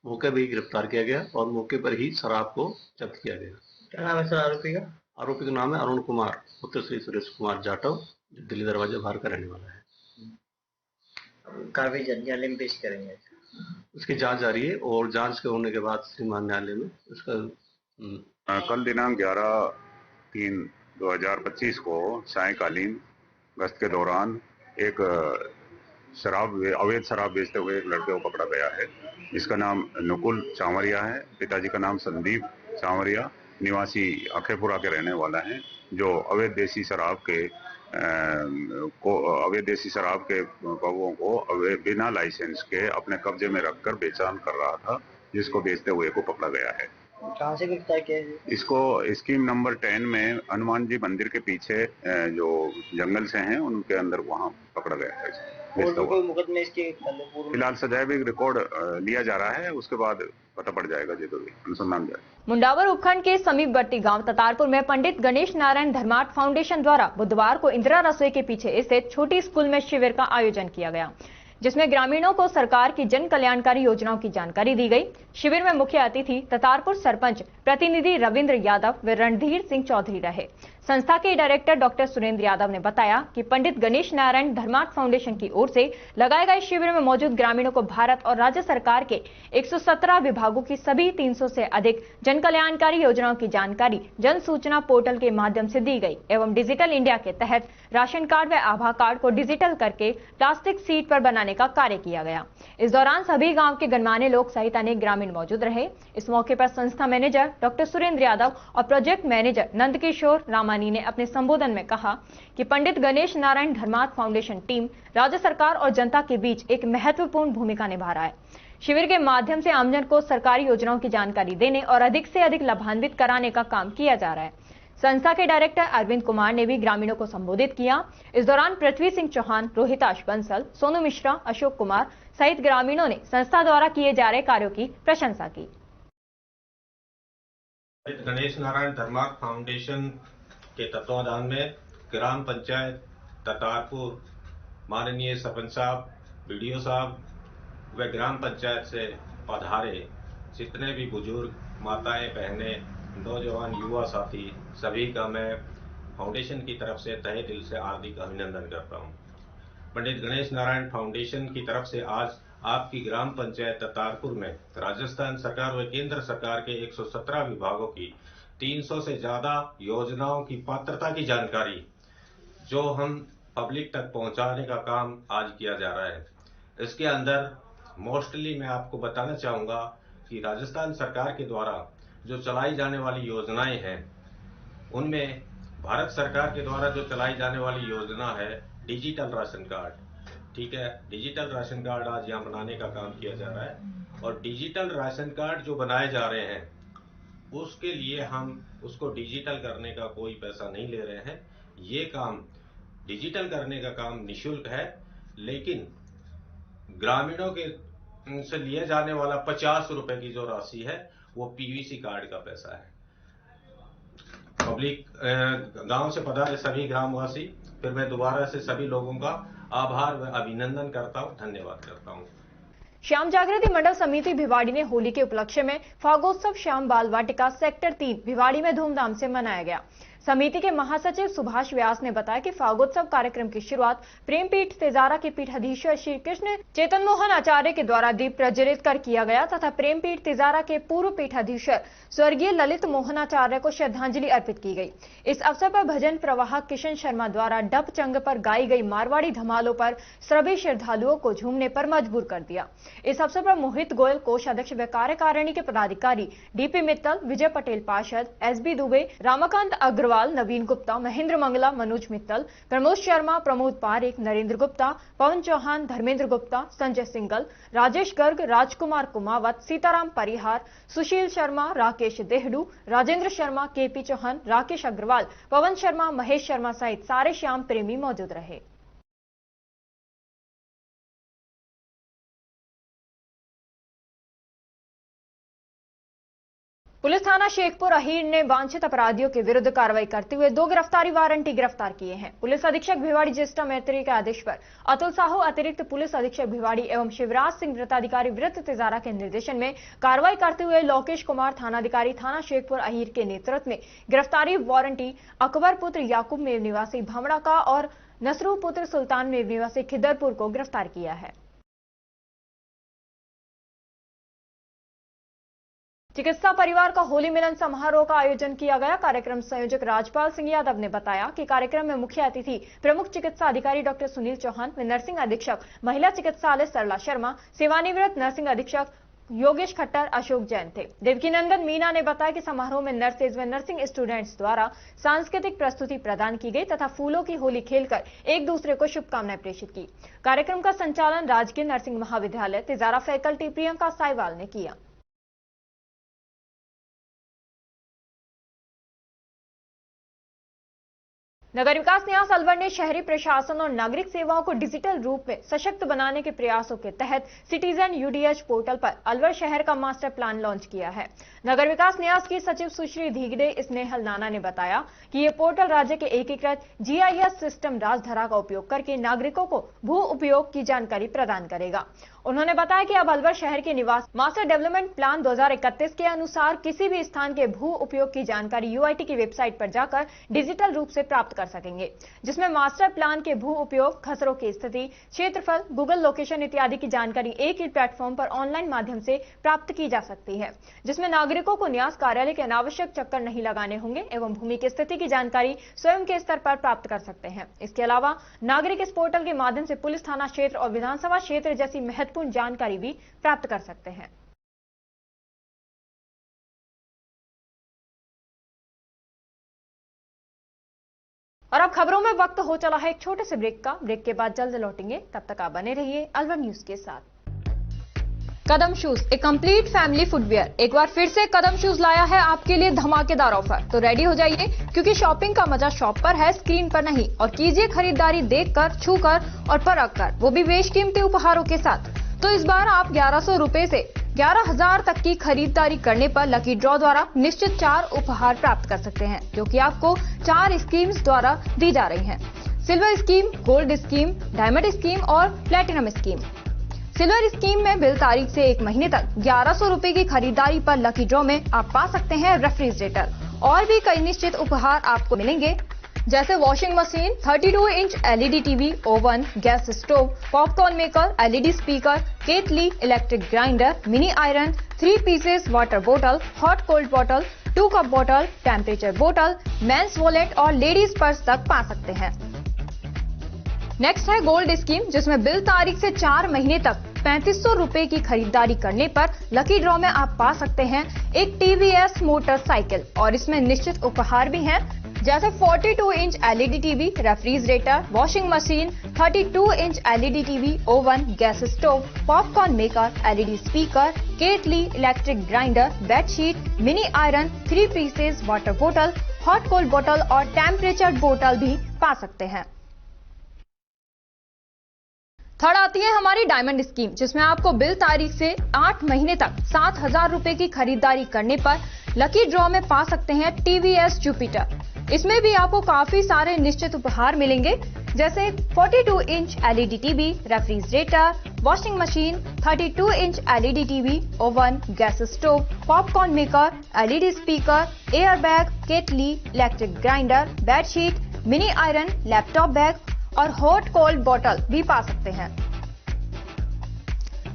मौके पर ही गिरफ्तार किया गया और मौके पर ही शराब को जब्त किया गया। क्या नाम है सर आरोपी का? आरोपी का नाम है अरुण कुमार पुत्र श्री सुरेश कुमार जाटव, जो दिल्ली दरवाजा बाहर का रहने वाला है। कार्रवाई न्यायालय में पेश करेंगे। उसकी जांच जारी है और जांच के होने के बाद श्रीमान न्यायालय में उसका कल दिनांक 11/3/2025 को सायंकालीन गश्त के दौरान एक अवैध शराब बेचते हुए एक लड़के को पकड़ा गया है। इसका नाम नकुल चावरिया है। पिताजी का नाम संदीप चावरिया निवासी अखेपुरा के रहने वाला है, जो अवैध देसी शराब के पौवों को बिना लाइसेंस के अपने कब्जे में रखकर बेचान कर रहा था, जिसको बेचते हुए को पकड़ा गया है। कहाँ से गिरफ्तार किया है? इसको स्कीम नंबर 10 में हनुमान जी मंदिर के पीछे जो जंगल से हैं उनके अंदर वहाँ पकड़ा गया है। मुकदमे इसके फिलहाल सजाए रिकॉर्ड लिया जा रहा है, उसके बाद पता पड़ जाएगा जो भी अनुसंधान जाए। मुंडावर उपखंड के समीपवर्ती गांव ततारपुर में पंडित गणेश नारायण धर्मार्थ फाउंडेशन द्वारा बुधवार को इंदिरा रसोई के पीछे स्थित छोटी स्कूल में शिविर का आयोजन किया गया, जिसमें ग्रामीणों को सरकार की जन कल्याणकारी योजनाओं की जानकारी दी गई। शिविर में मुख्य अतिथि ततारपुर सरपंच प्रतिनिधि रविंद्र यादव व रणधीर सिंह चौधरी रहे। संस्था के डायरेक्टर डॉक्टर सुरेंद्र यादव ने बताया कि पंडित गणेश नारायण धर्मार्थ फाउंडेशन की ओर से लगाए गए शिविर में मौजूद ग्रामीणों को भारत और राज्य सरकार के 117 विभागों की सभी 300 से अधिक जन कल्याणकारी योजनाओं की जानकारी जन सूचना पोर्टल के माध्यम से दी गई एवं डिजिटल इंडिया के तहत राशन कार्ड व आधार कार्ड को डिजिटल करके प्लास्टिक सीट पर बनाने का कार्य किया गया। इस दौरान सभी गांव के गणमान्य लोग सहित अनेक ग्रामीण मौजूद रहे। इस मौके पर संस्था मैनेजर डॉक्टर सुरेंद्र यादव और प्रोजेक्ट मैनेजर नंदकिशोर रामानी ने अपने संबोधन में कहा कि पंडित गणेश नारायण धर्मार्थ फाउंडेशन टीम राज्य सरकार और जनता के बीच एक महत्वपूर्ण भूमिका निभा रहा है। शिविर के माध्यम से आमजन को सरकारी योजनाओं की जानकारी देने और अधिक से अधिक लाभान्वित कराने का काम किया जा रहा है। संस्था के डायरेक्टर अरविंद कुमार ने भी ग्रामीणों को संबोधित किया। इस दौरान पृथ्वी सिंह चौहान, रोहिताश बंसल, सोनू मिश्रा, अशोक कुमार सहित ग्रामीणों ने संस्था द्वारा किए जा रहे कार्यों की प्रशंसा की। गणेश नारायण धर्मार्थ फाउंडेशन के तत्वाधान में ग्राम पंचायत ततारपुर माननीय सरपंच साहब, बीडीओ साहब व ग्राम पंचायत से पधारे जितने भी बुजुर्ग, माताएं, बहनें, नौजवान, युवा साथी, सभी का मैं फाउंडेशन की तरफ से तहे दिल से हार्दिक अभिनंदन करता हूं। पंडित गणेश नारायण फाउंडेशन की तरफ से आज आपकी ग्राम पंचायत ततारपुर में राजस्थान सरकार व केंद्र सरकार के 117 विभागों की 300 से ज्यादा योजनाओं की पात्रता की जानकारी जो हम पब्लिक तक पहुंचाने का काम आज किया जा रहा है। इसके अंदर मोस्टली मैं आपको बताना चाहूंगा कि राजस्थान सरकार के द्वारा जो चलाई जाने वाली योजनाएं हैं, उनमें भारत सरकार के द्वारा जो चलाई जाने वाली योजना है डिजिटल राशन कार्ड, ठीक है, डिजिटल राशन कार्ड आज यहाँ बनाने का काम किया जा रहा है। और डिजिटल राशन कार्ड जो बनाए जा रहे हैं उसके लिए हम उसको डिजिटल करने का कोई पैसा नहीं ले रहे हैं। ये काम डिजिटल करने का काम निःशुल्क है, लेकिन ग्रामीणों के से लिए जाने वाला 50 रुपए की जो राशि है वो पीवीसी कार्ड का पैसा है। पब्लिक गांव से पधारे सभी ग्रामवासी, फिर मैं दोबारा से सभी लोगों का आभार व अभिनंदन करता हूं, धन्यवाद करता हूं। श्याम जागृति मंडल समिति भिवाड़ी ने होली के उपलक्ष्य में फागोत्सव श्याम बाल वाटिका सेक्टर 3 भिवाड़ी में धूमधाम से मनाया गया। समिति के महासचिव सुभाष व्यास ने बताया कि फागोत्सव कार्यक्रम की शुरुआत प्रेमपीठ तेजारा के पीठाधीश्वर श्री कृष्ण चेतन मोहन आचार्य के द्वारा दीप प्रज्वलित कर किया गया तथा प्रेमपीठ तेजारा के पूर्व पीठाधीश्वर स्वर्गीय ललित मोहन आचार्य को श्रद्धांजलि अर्पित की गई। इस अवसर पर भजन प्रवाहक किशन शर्मा द्वारा डप चंग पर गाई गई मारवाड़ी धमालों पर सभी श्रद्धालुओं को झूमने पर मजबूर कर दिया। इस अवसर पर मोहित गोयल कोषाध्यक्ष व कार्यकारिणी के पदाधिकारी डीपी मित्तल, विजय पटेल पार्षद, एसबी दुबे, रामाकांत अग्रवाल, नवीन गुप्ता, महेंद्र मंगला, मनोज मित्तल, प्रमोद शर्मा, प्रमोद पारेख, नरेंद्र गुप्ता, पवन चौहान, धर्मेंद्र गुप्ता, संजय सिंगल, राजेश गर्ग, राजकुमार कुमावत, सीताराम परिहार, सुशील शर्मा, राकेश देहडू, राजेंद्र शर्मा, केपी चौहान, राकेश अग्रवाल, पवन शर्मा, महेश शर्मा सहित सारे श्याम प्रेमी मौजूद रहे। पुलिस थाना शेखपुर अहीर ने वांछित अपराधियों के विरुद्ध कार्रवाई करते हुए 2 गिरफ्तारी वारंटी गिरफ्तार किए हैं। पुलिस अधीक्षक भिवाड़ी ज्येष्ठा मैत्री के आदेश पर अतुल साहू, अतिरिक्त पुलिस अधीक्षक भिवाड़ी एवं शिवराज सिंह वृत्ताधिकारी वृत्त तेजारा के निर्देशन में कार्रवाई करते हुए लोकेश कुमार थानाधिकारी थाना शेखपुर अहीर के नेतृत्व में गिरफ्तारी वारंटी अकबर पुत्र याकूब मेव निवासी भामड़ा का और नसरू पुत्र सुल्तान मेव निवासी खिदरपुर को गिरफ्तार किया है। चिकित्सा परिवार का होली मिलन समारोह का आयोजन किया गया। कार्यक्रम संयोजक राजपाल सिंह यादव ने बताया कि कार्यक्रम में मुख्य अतिथि प्रमुख चिकित्सा अधिकारी डॉक्टर सुनील चौहान व नर्सिंग अधीक्षक महिला चिकित्सालय सरला शर्मा, सेवानिवृत्त नर्सिंग अधीक्षक योगेश खट्टर, अशोक जैन थे। देवकीनंदन मीना ने बताया कि समारोह में नर्सेज व नर्सिंग स्टूडेंट्स द्वारा सांस्कृतिक प्रस्तुति प्रदान की गई तथा फूलों की होली खेलकर एक दूसरे को शुभकामनाएं प्रेषित की। कार्यक्रम का संचालन राजकीय नर्सिंग महाविद्यालय तेजारा फैकल्टी प्रियंका साइवाल ने किया। नगर विकास न्यास अलवर ने शहरी प्रशासन और नागरिक सेवाओं को डिजिटल रूप में सशक्त बनाने के प्रयासों के तहत सिटीजन यूडीएच पोर्टल पर अलवर शहर का मास्टर प्लान लॉन्च किया है। नगर विकास न्यास की सचिव सुश्री धीगड़े स्नेहल नाना ने बताया कि ये पोर्टल राज्य के एकीकृत जीआईएस सिस्टम राजधरा का उपयोग करके नागरिकों को भू उपयोग की जानकारी प्रदान करेगा। उन्होंने बताया कि अब अलवर शहर के निवास मास्टर डेवलपमेंट प्लान 2031 के अनुसार किसी भी स्थान के भू उपयोग की जानकारी यूआईटी की वेबसाइट पर जाकर डिजिटल रूप से प्राप्त कर सकेंगे, जिसमें मास्टर प्लान के भू उपयोग, खसरों की स्थिति, क्षेत्रफल, गूगल लोकेशन इत्यादि की जानकारी एक ही प्लेटफॉर्म पर ऑनलाइन माध्यम से प्राप्त की जा सकती है, जिसमें नागरिकों को न्यास कार्यालय के अनावश्यक चक्कर नहीं लगाने होंगे एवं भूमि की स्थिति की जानकारी स्वयं के स्तर पर प्राप्त कर सकते हैं। इसके अलावा नागरिक इस पोर्टल के माध्यम से पुलिस थाना क्षेत्र और विधानसभा क्षेत्र जैसी महत्वपूर्ण जानकारी भी प्राप्त कर सकते हैं। और अब खबरों में वक्त हो चला है एक छोटे से ब्रेक का। ब्रेक के बाद जल्द लौटेंगे, तब तक आप बने रहिए अलवर न्यूज के साथ। कदम शूज, एक कंप्लीट फैमिली फुटवियर, एक बार फिर से कदम शूज लाया है आपके लिए धमाकेदार ऑफर। तो रेडी हो जाइए, क्योंकि शॉपिंग का मजा शॉप पर है, स्क्रीन पर नहीं। और कीजिए खरीदारी देखकर, छूकर और परख कर, वो भी बेशकीमती उपहारों के साथ। तो इस बार आप 1100 रुपए से 11,000 तक की खरीदारी करने पर लकी ड्रॉ द्वारा निश्चित 4 उपहार प्राप्त कर सकते हैं, जो कि आपको 4 स्कीम्स द्वारा दी जा रही हैं। Silver scheme, gold scheme, diamond scheme और प्लेटिनम स्कीम। सिल्वर स्कीम में बिल तारीख से 1 महीने तक 1100 रुपए की खरीदारी पर लकी ड्रॉ में आप पा सकते हैं रेफ्रिजरेटर और भी कई निश्चित उपहार आपको मिलेंगे, जैसे washing machine, 32 inch LED TV, oven, gas stove, popcorn maker, LED speaker, केतली, electric grinder, mini iron, 3 pieces water बोतल, हॉट कोल्ड बोतल, 2 कप बोतल, टेम्परेचर बोतल, मेंस वॉलेट और लेडीज पर्स तक पा सकते हैं। नेक्स्ट है गोल्ड स्कीम, जिसमें बिल तारीख से 4 महीने तक 3500 रुपए की खरीदारी करने पर लकी ड्रॉ में आप पा सकते हैं एक टीवीएस मोटरसाइकिल और इसमें निश्चित उपहार भी हैं, जैसे 42 inch LED TV, refrigerator, washing machine, 32 inch LED TV, oven, gas stove, popcorn maker, LED speaker, kettle, electric grinder, bedsheet, mini iron, 3 pieces water बोतल, हॉट कोल्ड बोतल और टेम्परेचर बोतल भी पा सकते हैं। थर्ड आती है हमारी डायमंड स्कीम, जिसमें आपको बिल तारीख से 8 महीने तक 7,000 रुपए की खरीदारी करने पर लकी ड्रॉ में पा सकते हैं टीवीएस जुपिटर। इसमें भी आपको काफी सारे निश्चित उपहार मिलेंगे, जैसे 42 inch LED TV, refrigerator, washing machine, 32 inch LED TV, oven, gas stove, popcorn maker, LED speaker, air bag, kettle, electric grinder, bedsheet, mini iron, laptop bag और हॉट कोल्ड बॉटल भी पा सकते हैं।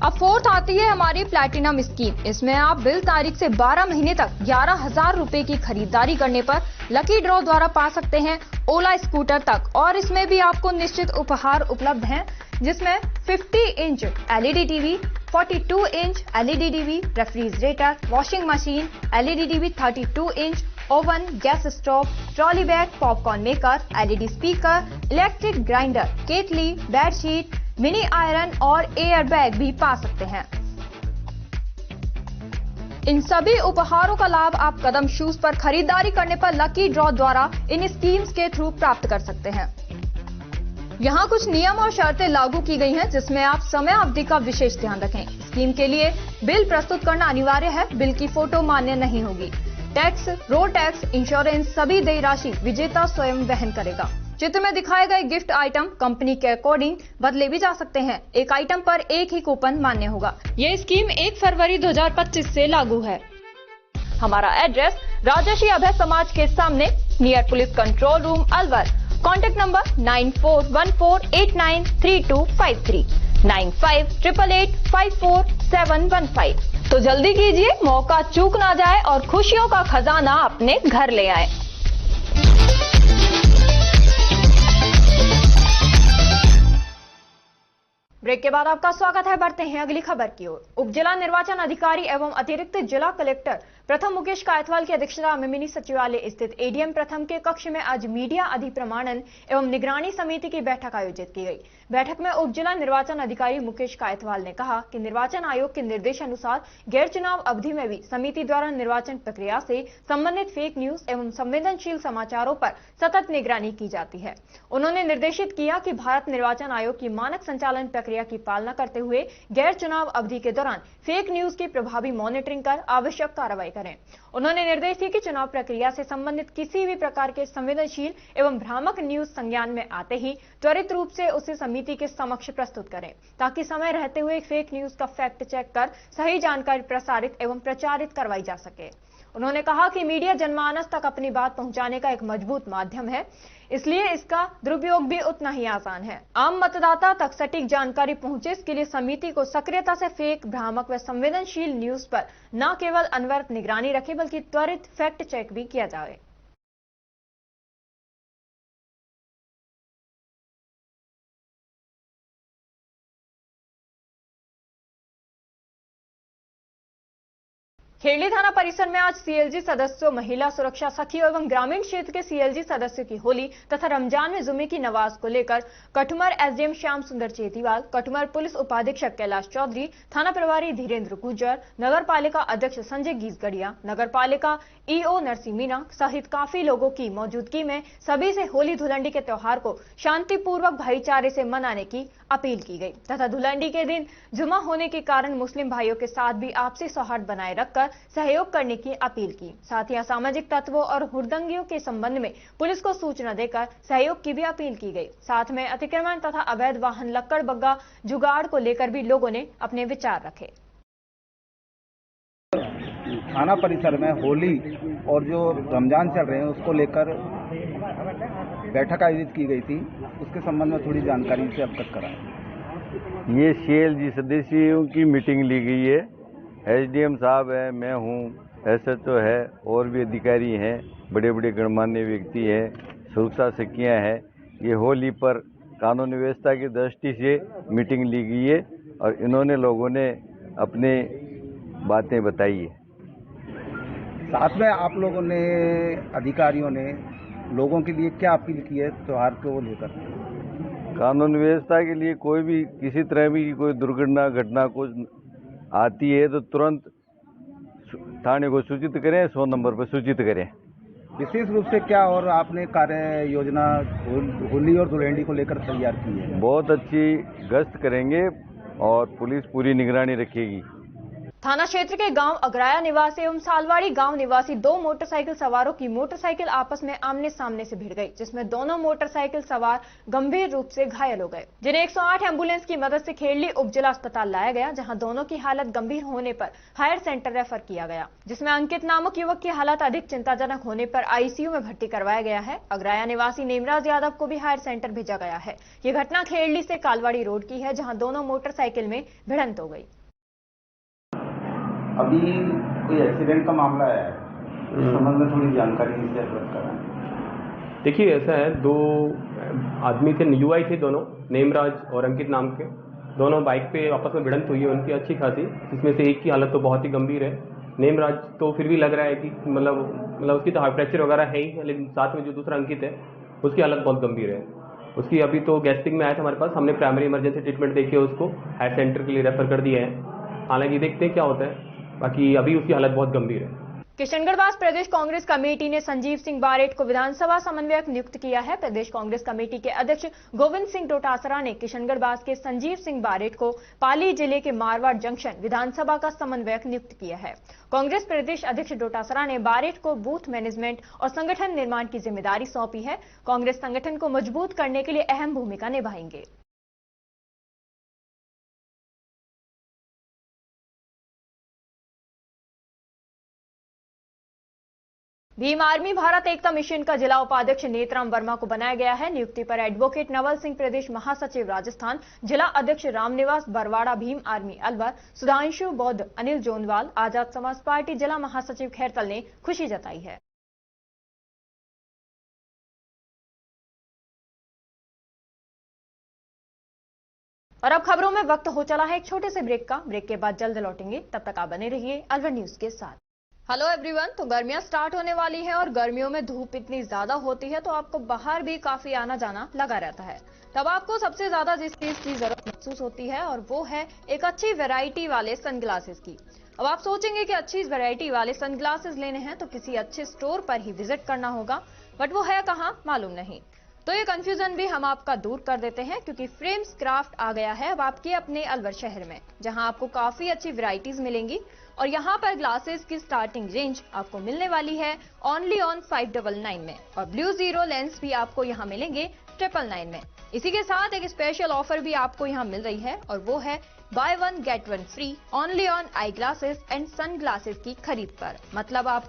अब फोर्थ आती है हमारी प्लैटिनम स्कीम। इसमें आप बिल तारीख से 12 महीने तक 11,000 रुपए की खरीदारी करने पर लकी ड्रॉ द्वारा पा सकते हैं ओला स्कूटर तक, और इसमें भी आपको निश्चित उपहार उपलब्ध हैं, जिसमें 50 inch LED TV, 42 inch LED TV, refrigerator, washing machine, LED TV, 32 inch, oven, gas stove, trolley bag, popcorn maker, LED speaker, electric grinder, kettle, bedsheet, mini iron और एयर बैग भी पा सकते हैं। इन सभी उपहारों का लाभ आप कदम शूज पर खरीदारी करने पर लकी ड्रॉ द्वारा इन स्कीम्स के थ्रू प्राप्त कर सकते हैं। यहाँ कुछ नियम और शर्तें लागू की गई हैं, जिसमें आप समय अवधि का विशेष ध्यान रखें। स्कीम के लिए बिल प्रस्तुत करना अनिवार्य है। बिल की फोटो मान्य नहीं होगी। टैक्स, रोड टैक्स, इंश्योरेंस सभी देय राशि विजेता स्वयं वहन करेगा। चित्र में दिखाए गए गिफ्ट आइटम कंपनी के अकॉर्डिंग बदले भी जा सकते हैं। एक आइटम पर एक ही कूपन मान्य होगा। यह स्कीम 1 फरवरी 2025 से लागू है। हमारा एड्रेस राजर्षि अभय समाज के सामने, near police control room, Alwar. Contact number 9414893253, 9588854715। तो जल्दी कीजिए, मौका चूक ना जाए और खुशियों का खजाना अपने घर ले आए। ब्रेक के बाद आपका स्वागत है। बढ़ते हैं अगली खबर की ओर। उप जिला निर्वाचन अधिकारी एवं अतिरिक्त जिला कलेक्टर प्रथम मुकेश कायथवाल की अध्यक्षता में मिनी सचिवालय स्थित एडीएम प्रथम के कक्ष में आज मीडिया अधिप्रमाणन एवं निगरानी समिति की बैठक आयोजित की गई। बैठक में उप जिला निर्वाचन अधिकारी मुकेश कायथवाल ने कहा कि निर्वाचन आयोग के निर्देशानुसार गैर चुनाव अवधि में भी समिति द्वारा निर्वाचन प्रक्रिया से संबंधित फेक न्यूज एवं संवेदनशील समाचारों पर सतत निगरानी की जाती है। उन्होंने निर्देशित किया कि भारत निर्वाचन आयोग की मानक संचालन प्रक्रिया की पालना करते हुए गैर चुनाव अवधि के दौरान फेक न्यूज की प्रभावी मॉनिटरिंग कर आवश्यक कार्रवाई करें। उन्होंने निर्देश दिए कि चुनाव प्रक्रिया से संबंधित किसी भी प्रकार के संवेदनशील एवं भ्रामक न्यूज संज्ञान में आते ही त्वरित रूप से उसे समिति के समक्ष प्रस्तुत करें, ताकि समय रहते हुए फेक न्यूज का फैक्ट चेक कर सही जानकारी प्रसारित एवं प्रचारित करवाई जा सके। उन्होंने कहा कि मीडिया जनमानस तक अपनी बात पहुंचाने का एक मजबूत माध्यम है, इसलिए इसका दुरुपयोग भी उतना ही आसान है। आम मतदाता तक सटीक जानकारी पहुंचे, इसके लिए समिति को सक्रियता से फेक, भ्रामक व संवेदनशील न्यूज पर न केवल अनवरत निगरानी रखे, बल्कि त्वरित फैक्ट चेक भी किया जाए। खेड़ी थाना परिसर में आज सीएलजी सदस्यों, महिला सुरक्षा सखियों एवं ग्रामीण क्षेत्र के सीएलजी सदस्यों की होली तथा रमजान में जुमे की नमाज को लेकर कठुमर एसडीएम श्याम सुंदर चेतीवाल, कठुमर पुलिस उपाधीक्षक कैलाश चौधरी, थाना प्रभारी धीरेन्द्र गुर्जर, नगर पालिका अध्यक्ष संजय गीसगढ़िया, नगर पालिका ईओ नरसिंह मीना सहित काफी लोगों की मौजूदगी में सभी से होली धुलंडी के त्योहार को शांतिपूर्वक भाईचारे से मनाने की अपील की गई तथा धुलंडी के दिन जुमा होने के कारण मुस्लिम भाइयों के साथ भी आपसी सौहार्द बनाए रखकर सहयोग करने की अपील की। साथ ही असामाजिक तत्वों और हुड़दंगियों के संबंध में पुलिस को सूचना देकर सहयोग की भी अपील की गई। साथ में अतिक्रमण तथा अवैध वाहन, लक्कड़ बग्गा, जुगाड़ को लेकर भी लोगों ने अपने विचार रखे। थाना परिसर में होली और जो रमजान चल रहे हैं उसको लेकर बैठक आयोजित की गई थी, उसके संबंध में थोड़ी जानकारी से अवगत कराएं। ये सीएलजी सदस्यों की मीटिंग ली गई है। एसडीएम साहब है, मैं हूँ, एसएचओ है और भी अधिकारी हैं, बड़े बड़े गणमान्य व्यक्ति हैं, सुरक्षा सखियाँ हैं। ये होली पर कानून व्यवस्था की दृष्टि से मीटिंग ली गई है और इन्होंने लोगों ने अपने बातें बताई है। साथ में आप लोगों ने, अधिकारियों ने लोगों के लिए क्या अपील की है त्योहार को लेकर? कानून व्यवस्था के लिए कोई भी किसी तरह भी कोई दुर्घटना घटना कुछ आती है तो तुरंत थाने को सूचित करें, 100 नंबर पर सूचित करें। विशेष रूप से क्या और आपने कार्य योजना होली और धुलेंडी को लेकर तैयार की है? बहुत अच्छी गश्त करेंगे और पुलिस पूरी निगरानी रखेगी। थाना क्षेत्र के गांव अगराया निवासी एवं सालवाड़ी गांव निवासी दो मोटरसाइकिल सवारों की मोटरसाइकिल आपस में आमने सामने से भिड़ गई, जिसमें दोनों मोटरसाइकिल सवार गंभीर रूप से घायल हो गए, जिन्हें 108 एम्बुलेंस की मदद से खेड़ली उप जिला अस्पताल लाया गया, जहां दोनों की हालत गंभीर होने पर हायर सेंटर रेफर किया गया, जिसमें अंकित नामक युवक की हालत अधिक चिंताजनक होने पर आईसीयू में भर्ती करवाया गया है। अगराया निवासी नेमराज यादव को भी हायर सेंटर भेजा गया है। ये घटना खेड़ली से कालवाड़ी रोड की है, जहाँ दोनों मोटरसाइकिल में भिड़ंत हो गई। अभी कोई एक्सीडेंट का मामला है, इस संबंध में थोड़ी जानकारी से अवगत कराएं। देखिए ऐसा है, दो आदमी थे, युवाई थे दोनों, नेमराज और अंकित नाम के। दोनों बाइक पे आपस में भिड़ंत हुई है उनकी अच्छी खासी, जिसमें से एक की हालत तो बहुत ही गंभीर है। नेमराज तो फिर भी लग रहा है कि मतलब उसकी तो हार्ट फ्रैक्चर वगैरह है ही, लेकिन साथ में जो दूसरा अंकित है उसकी हालत बहुत गंभीर है। उसकी अभी तो गैस्ट्रिक में आया था हमारे पास, हमने प्राइमरी इमरजेंसी ट्रीटमेंट देखी है, उसको हायर सेंटर के लिए रेफर कर दिया है। हालांकि देखते हैं क्या होता है, बाकी अभी उसकी हालत बहुत गंभीर है। किशनगढ़ प्रदेश कांग्रेस कमेटी ने संजीव सिंह बारेट को विधानसभा समन्वयक नियुक्त किया है। प्रदेश कांग्रेस कमेटी के अध्यक्ष गोविंद सिंह डोटासरा ने किशनगढ़ के संजीव सिंह बारेट को पाली जिले के मारवाड़ जंक्शन विधानसभा का समन्वयक नियुक्त किया है। कांग्रेस प्रदेश अध्यक्ष डोटासरा ने बारेट को बूथ मैनेजमेंट और संगठन निर्माण की जिम्मेदारी सौंपी है। कांग्रेस संगठन को मजबूत करने के लिए अहम भूमिका निभाएंगे। भीम आर्मी भारत एकता मिशन का जिला उपाध्यक्ष नेतराम वर्मा को बनाया गया है। नियुक्ति पर एडवोकेट नवल सिंह प्रदेश महासचिव राजस्थान, जिला अध्यक्ष रामनिवास बरवाड़ा भीम आर्मी अलवर, सुधांशु बौद्ध, अनिल जोनवाल, आजाद समाज पार्टी जिला महासचिव खैरतल ने खुशी जताई है। और अब खबरों में वक्त हो चला है एक छोटे से ब्रेक का। ब्रेक के बाद जल्द लौटेंगे, तब तक आप बने रहिए अलवर न्यूज के साथ। हेलो एवरीवन, तो गर्मियां स्टार्ट होने वाली है और गर्मियों में धूप इतनी ज्यादा होती है तो आपको बाहर भी काफी आना जाना लगा रहता है। तब आपको सबसे ज्यादा जिस चीज की जरूरत महसूस होती है और वो है एक अच्छी वैरायटी वाले सनग्लासेस की। अब आप सोचेंगे कि अच्छी वैरायटी वाले सनग्लासेस लेने हैं तो किसी अच्छे स्टोर पर ही विजिट करना होगा, बट वो है कहाँ मालूम नहीं। तो ये कंफ्यूजन भी हम आपका दूर कर देते हैं, क्योंकि फ्रेम्स क्राफ्ट आ गया है अब आपके अपने अलवर शहर में, जहां आपको काफी अच्छी वैरायटीज मिलेंगी। और यहाँ पर ग्लासेस की स्टार्टिंग रेंज आपको मिलने वाली है ओनली ऑन 599 में, और ब्लू जीरो लेंस भी आपको यहाँ मिलेंगे 999 में। इसी के साथ एक स्पेशल ऑफर भी आपको यहाँ मिल रही है, और वो है buy one get one free only on eye glasses and sun glasses की खरीद पर। मतलब आप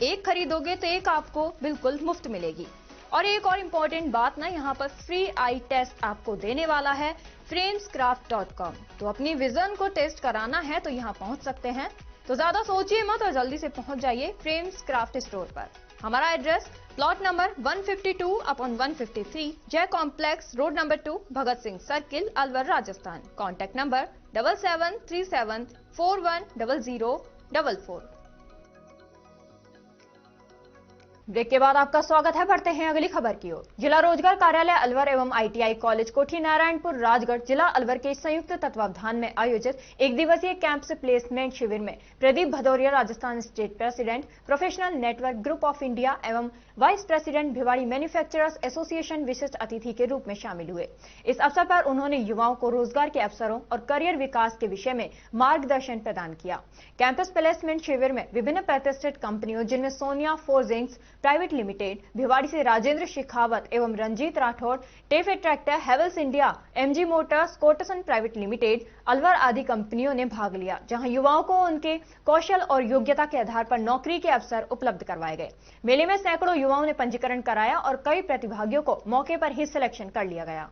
एक खरीदोगे तो एक आपको बिल्कुल मुफ्त मिलेगी। और एक और इम्पोर्टेंट बात ना, यहाँ पर फ्री आई टेस्ट आपको देने वाला है framescraft.com। तो अपनी विजन को टेस्ट कराना है तो यहाँ पहुंच सकते हैं। तो ज्यादा सोचिए मत और जल्दी से पहुंच जाइए फ्रेम्स क्राफ्ट स्टोर पर। हमारा address plot number 152/153 Jai complex road number 2 Bhagat Singh circle Alwar Rajasthan. Contact number 7737410044। Break के बाद आपका स्वागत है। बढ़ते हैं अगली खबर की ओर। जिला रोजगार कार्यालय अलवर एवं आईटीआई कॉलेज कोठी नारायणपुर राजगढ़ जिला अलवर के संयुक्त तत्वावधान में आयोजित एक दिवसीय कैंप से प्लेसमेंट शिविर में Pradeep Bhadauria Rajasthan state president professional network group of India एवं vice president Bhiwadi manufacturers association विशिष्ट अतिथि के रूप में शामिल हुए। इस अवसर पर उन्होंने युवाओं को रोजगार के अवसरों और करियर विकास के विषय में मार्गदर्शन प्रदान किया। कैंपस प्लेसमेंट शिविर में विभिन्न प्रतिष्ठित कंपनियों जिनमें Sonia forgings private limited, Bhiwadi से राजेंद्र शेखावत एवं Ranjit Rathore, TAFE tractor, Havells India, MG Motors, Kotsons private limited, Alwar आदि कंपनियों ने भाग लिया, जहां युवाओं को उनके कौशल और योग्यता के आधार पर नौकरी के अवसर उपलब्ध करवाए गए। मेले में सैकड़ों युवाओं ने पंजीकरण कराया और कई प्रतिभागियों को मौके पर ही सिलेक्शन कर लिया गया।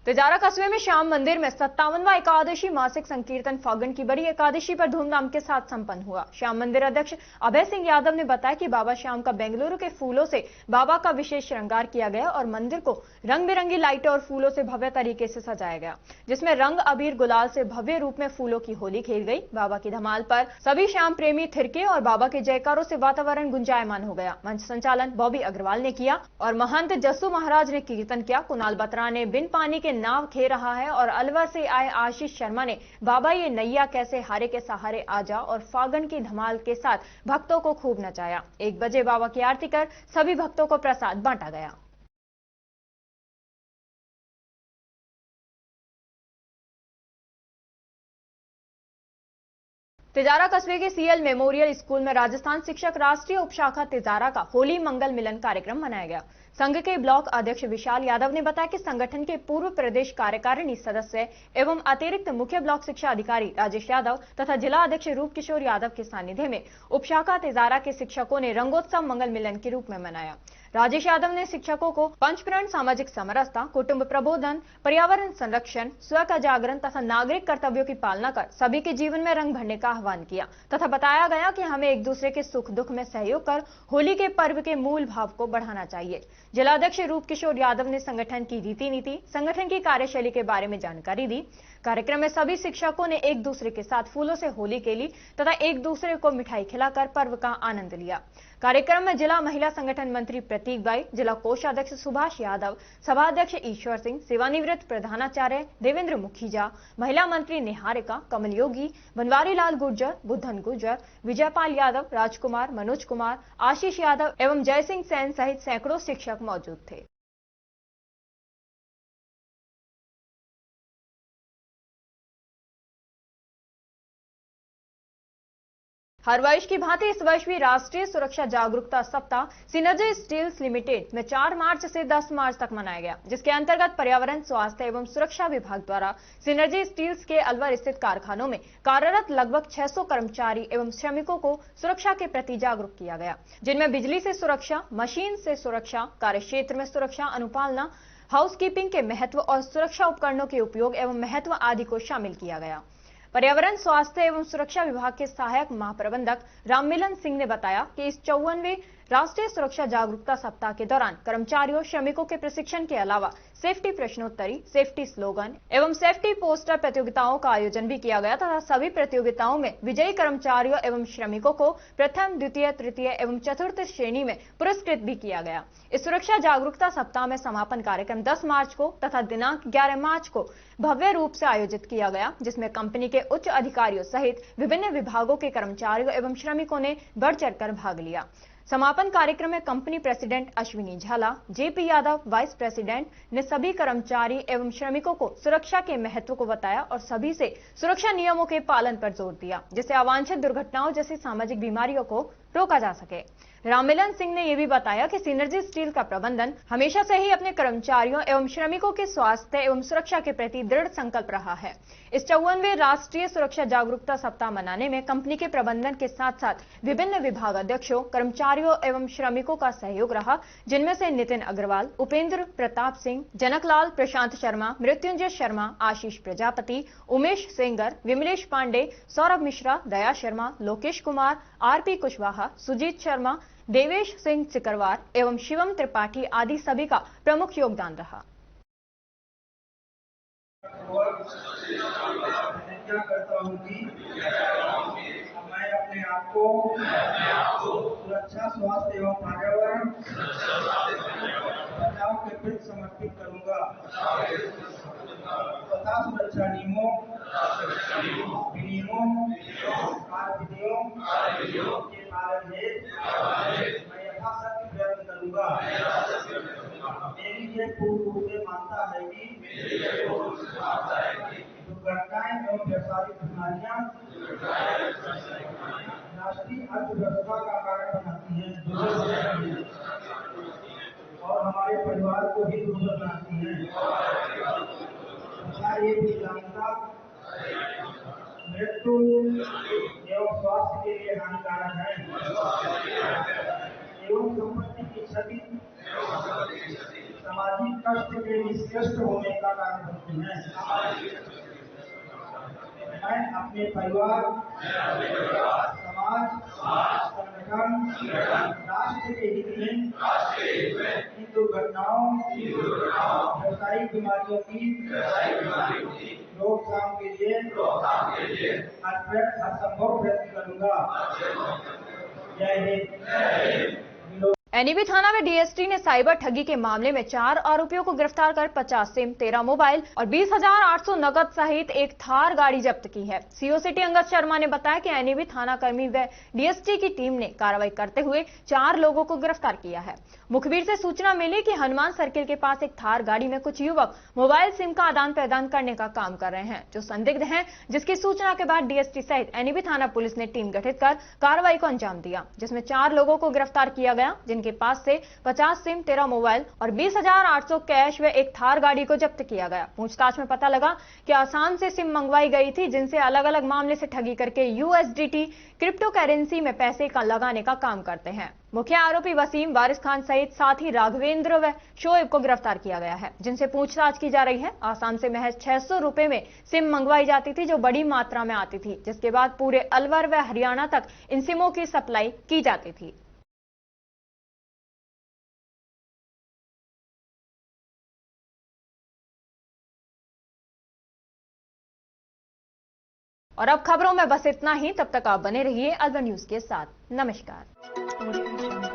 तिजारा कस्बे में श्याम मंदिर में 57वां एकादशी मासिक संकीर्तन फागण की बड़ी एकादशी पर धूमधाम के साथ संपन्न हुआ। श्याम मंदिर अध्यक्ष अभय सिंह यादव ने बताया कि बाबा श्याम का बेंगलुरु के फूलों से बाबा का विशेष श्रृंगार किया गया और मंदिर को रंग बिरंगी लाइटों और फूलों से भव्य तरीके से सजाया गया, जिसमें रंग अबीर गुलाल से भव्य रूप में फूलों की होली खेल गई। बाबा की धमाल पर सभी श्याम प्रेमी थिरके और बाबा के जयकारों से वातावरण गुंजायमान हो गया। मंच संचालन बॉबी अग्रवाल ने किया और महंत जस्सू महाराज ने कीर्तन किया। कुणाल बत्रा ने बिन पानी के नाव खे रहा है और अलवर से आए आशीष शर्मा ने बाबा ये नैया कैसे हारे के सहारे आजा और फागण की धमाल के साथ भक्तों को खूब नचाया। 1 बजे बाबा की आरती कर सभी भक्तों को प्रसाद बांटा गया। तिजारा कस्बे के सीएल मेमोरियल स्कूल में राजस्थान शिक्षक राष्ट्रीय उपशाखा तिजारा का होली मंगल मिलन कार्यक्रम मनाया गया। संघ के ब्लॉक अध्यक्ष विशाल यादव ने बताया कि संगठन के पूर्व प्रदेश कार्यकारिणी सदस्य एवं अतिरिक्त मुख्य ब्लॉक शिक्षा अधिकारी राजेश यादव तथा जिला अध्यक्ष रूप किशोर यादव के सानिध्य में उपशाखा तिजारा के शिक्षकों ने रंगोत्सव मंगल मिलन के रूप में मनाया। राजेश यादव ने शिक्षकों को पंचप्रण सामाजिक समरसता, कुटुंब प्रबोधन, पर्यावरण संरक्षण, स्व का जागरण तथा नागरिक कर्तव्यों की पालना कर सभी के जीवन में रंग भरने का आह्वान किया तथा बताया गया कि हमें एक दूसरे के सुख दुख में सहयोग कर होली के पर्व के मूल भाव को बढ़ाना चाहिए। जिला अध्यक्ष रूप किशोर यादव ने संगठन की रीति नीति, संगठन की कार्यशैली के बारे में जानकारी दी। कार्यक्रम में सभी शिक्षकों ने एक दूसरे के साथ फूलों से होली खेली तथा एक दूसरे को मिठाई खिलाकर पर्व का आनंद लिया। कार्यक्रम में जिला महिला संगठन मंत्री प्रतीक बाई, जिला कोषाध्यक्ष सुभाष यादव, सभाध्यक्ष ईश्वर सिंह, सेवानिवृत्त प्रधानाचार्य देवेंद्र मुखीजा, महिला मंत्री निहारिका, कमल योगी, बनवारी लाल गुर्जर, बुद्धन गुर्जर, विजयपाल यादव, राजकुमार, मनोज कुमार, आशीष यादव एवं जयसिंह सेन सहित सैकड़ों शिक्षक मौजूद थे। हर वर्ष की भांति इस वर्ष भी राष्ट्रीय सुरक्षा जागरूकता सप्ताह सिनर्जी स्टील्स लिमिटेड में 4 मार्च से 10 मार्च तक मनाया गया, जिसके अंतर्गत पर्यावरण, स्वास्थ्य एवं सुरक्षा विभाग द्वारा सिनर्जी स्टील्स के अलवर स्थित कारखानों में कार्यरत लगभग 600 कर्मचारी एवं श्रमिकों को सुरक्षा के प्रति जागरूक किया गया, जिनमें बिजली से सुरक्षा, मशीन से सुरक्षा, कार्यक्षेत्र में सुरक्षा अनुपालना, हाउसकीपिंग के महत्व और सुरक्षा उपकरणों के उपयोग एवं महत्व आदि को शामिल किया गया। पर्यावरण, स्वास्थ्य एवं सुरक्षा विभाग के सहायक महाप्रबंधक राममिलन सिंह ने बताया कि इस 54वें राष्ट्रीय सुरक्षा जागरूकता सप्ताह के दौरान कर्मचारियों, श्रमिकों के प्रशिक्षण के अलावा सेफ्टी प्रश्नोत्तरी, सेफ्टी स्लोगन एवं सेफ्टी पोस्टर प्रतियोगिताओं का आयोजन भी किया गया तथा सभी प्रतियोगिताओं में विजयी कर्मचारियों एवं श्रमिकों को प्रथम, द्वितीय, तृतीय एवं चतुर्थ श्रेणी में पुरस्कृत भी किया गया। इस सुरक्षा जागरूकता सप्ताह में समापन कार्यक्रम 10 मार्च को तथा दिनांक 11 मार्च को भव्य रूप से आयोजित किया गया, जिसमें कंपनी के उच्च अधिकारियों सहित विभिन्न विभागों के कर्मचारियों एवं श्रमिकों ने बढ़ चढ़कर भाग लिया। समापन कार्यक्रम में कंपनी प्रेसिडेंट अश्विनी झाला, जेपी यादव वाइस प्रेसिडेंट ने सभी कर्मचारी एवं श्रमिकों को सुरक्षा के महत्व को बताया और सभी से सुरक्षा नियमों के पालन पर जोर दिया, जिससे अवांछित दुर्घटनाओं जैसी सामाजिक बीमारियों को रोका जा सके। राममिलन सिंह ने यह भी बताया कि सिनर्जी स्टील का प्रबंधन हमेशा से ही अपने कर्मचारियों एवं श्रमिकों के स्वास्थ्य एवं सुरक्षा के प्रति दृढ़ संकल्प रहा है। इस 54वें राष्ट्रीय सुरक्षा जागरूकता सप्ताह मनाने में कंपनी के प्रबंधन के साथ साथ विभिन्न विभाग अध्यक्षों, कर्मचारियों एवं श्रमिकों का सहयोग रहा, जिनमें से नितिन अग्रवाल, उपेंद्र प्रताप सिंह, जनकलाल, प्रशांत शर्मा, मृत्युंजय शर्मा, आशीष प्रजापति, उमेश सेंगर, विमलेश पांडे, सौरभ मिश्रा, दया शर्मा, लोकेश कुमार, आरपी कुशवाहा, सुजीत शर्मा, देवेश सिंह सिकरवार एवं शिवम त्रिपाठी आदि सभी का प्रमुख योगदान रहा। क्या करता हूँ कि मैं अपने आप को सुरक्षा, स्वास्थ्य एवं पर्यावरण बचाव के प्रति समर्पित करूंगा तथा सुरक्षा नियमों, विनियमों, कार्यविधियों के पालन हेतु मैं यथाशक्ति प्रयत्न करूंगा। मेरी ये पूर्ण रूप से मानता है कि दुर्घटनाएं एवं व्यावसायिक बीमारियां राष्ट्रीय अर्थव्यवस्था का कारण बनाती हैं और हमारे परिवार को भी दुर्बल बनाती हैं। ये भी जानता मृत्यु एवं स्वास्थ्य के लिए हानिकारक है एवं संपत्ति की क्षति, सामाजिक राष्ट्र के निष्कृष्ट होने का कारण बनती हैं। मैं अपने परिवार, समाज, संगठन, राष्ट्र के हित में इन दुर्घटनाओं, व्यावसायिक बीमारियों की रोकथाम के लिए हर संभव प्रयत्न करूंगा। जय हिंद। एनईबी थाना में डीएसटी ने साइबर ठगी के मामले में 4 आरोपियों को गिरफ्तार कर 50 सिम, 13 मोबाइल और 20,800 नकद सहित एक थार गाड़ी जब्त की है। सीओ सिटी अंगद शर्मा ने बताया कि एनईबी थाना कर्मी व डीएसटी की टीम ने कार्रवाई करते हुए 4 लोगों को गिरफ्तार किया है। मुखबिर से सूचना मिली कि हनुमान सर्किल के पास एक थार गाड़ी में कुछ युवक मोबाइल सिम का आदान प्रदान करने का काम कर रहे हैं, जो संदिग्ध हैं, जिसकी सूचना के बाद डीएसटी सहित एनईबी थाना पुलिस ने टीम गठित कर कार्रवाई को अंजाम दिया, जिसमें 4 लोगों को गिरफ्तार किया गया, जिनके पास से 50 सिम, 13 मोबाइल और 20,800 कैश व एक थार गाड़ी को जब्त किया गया। पूछताछ में पता लगा कि आसाम से सिम मंगवाई गई थी, जिनसे अलग अलग मामले से ठगी करके यूएसडीटी क्रिप्टो करेंसी में पैसे का लगाने का काम करते हैं। मुख्य आरोपी वसीम, वारिस खान सहित साथी राघवेंद्र व शोएब को गिरफ्तार किया गया है, जिनसे पूछताछ की जा रही है। आसाम से महज 600 रुपए में सिम मंगवाई जाती थी, जो बड़ी मात्रा में आती थी, जिसके बाद पूरे अलवर व हरियाणा तक इन सिमों की सप्लाई की जाती थी। और अब खबरों में बस इतना ही। तब तक आप बने रहिए अलवर न्यूज के साथ। नमस्कार।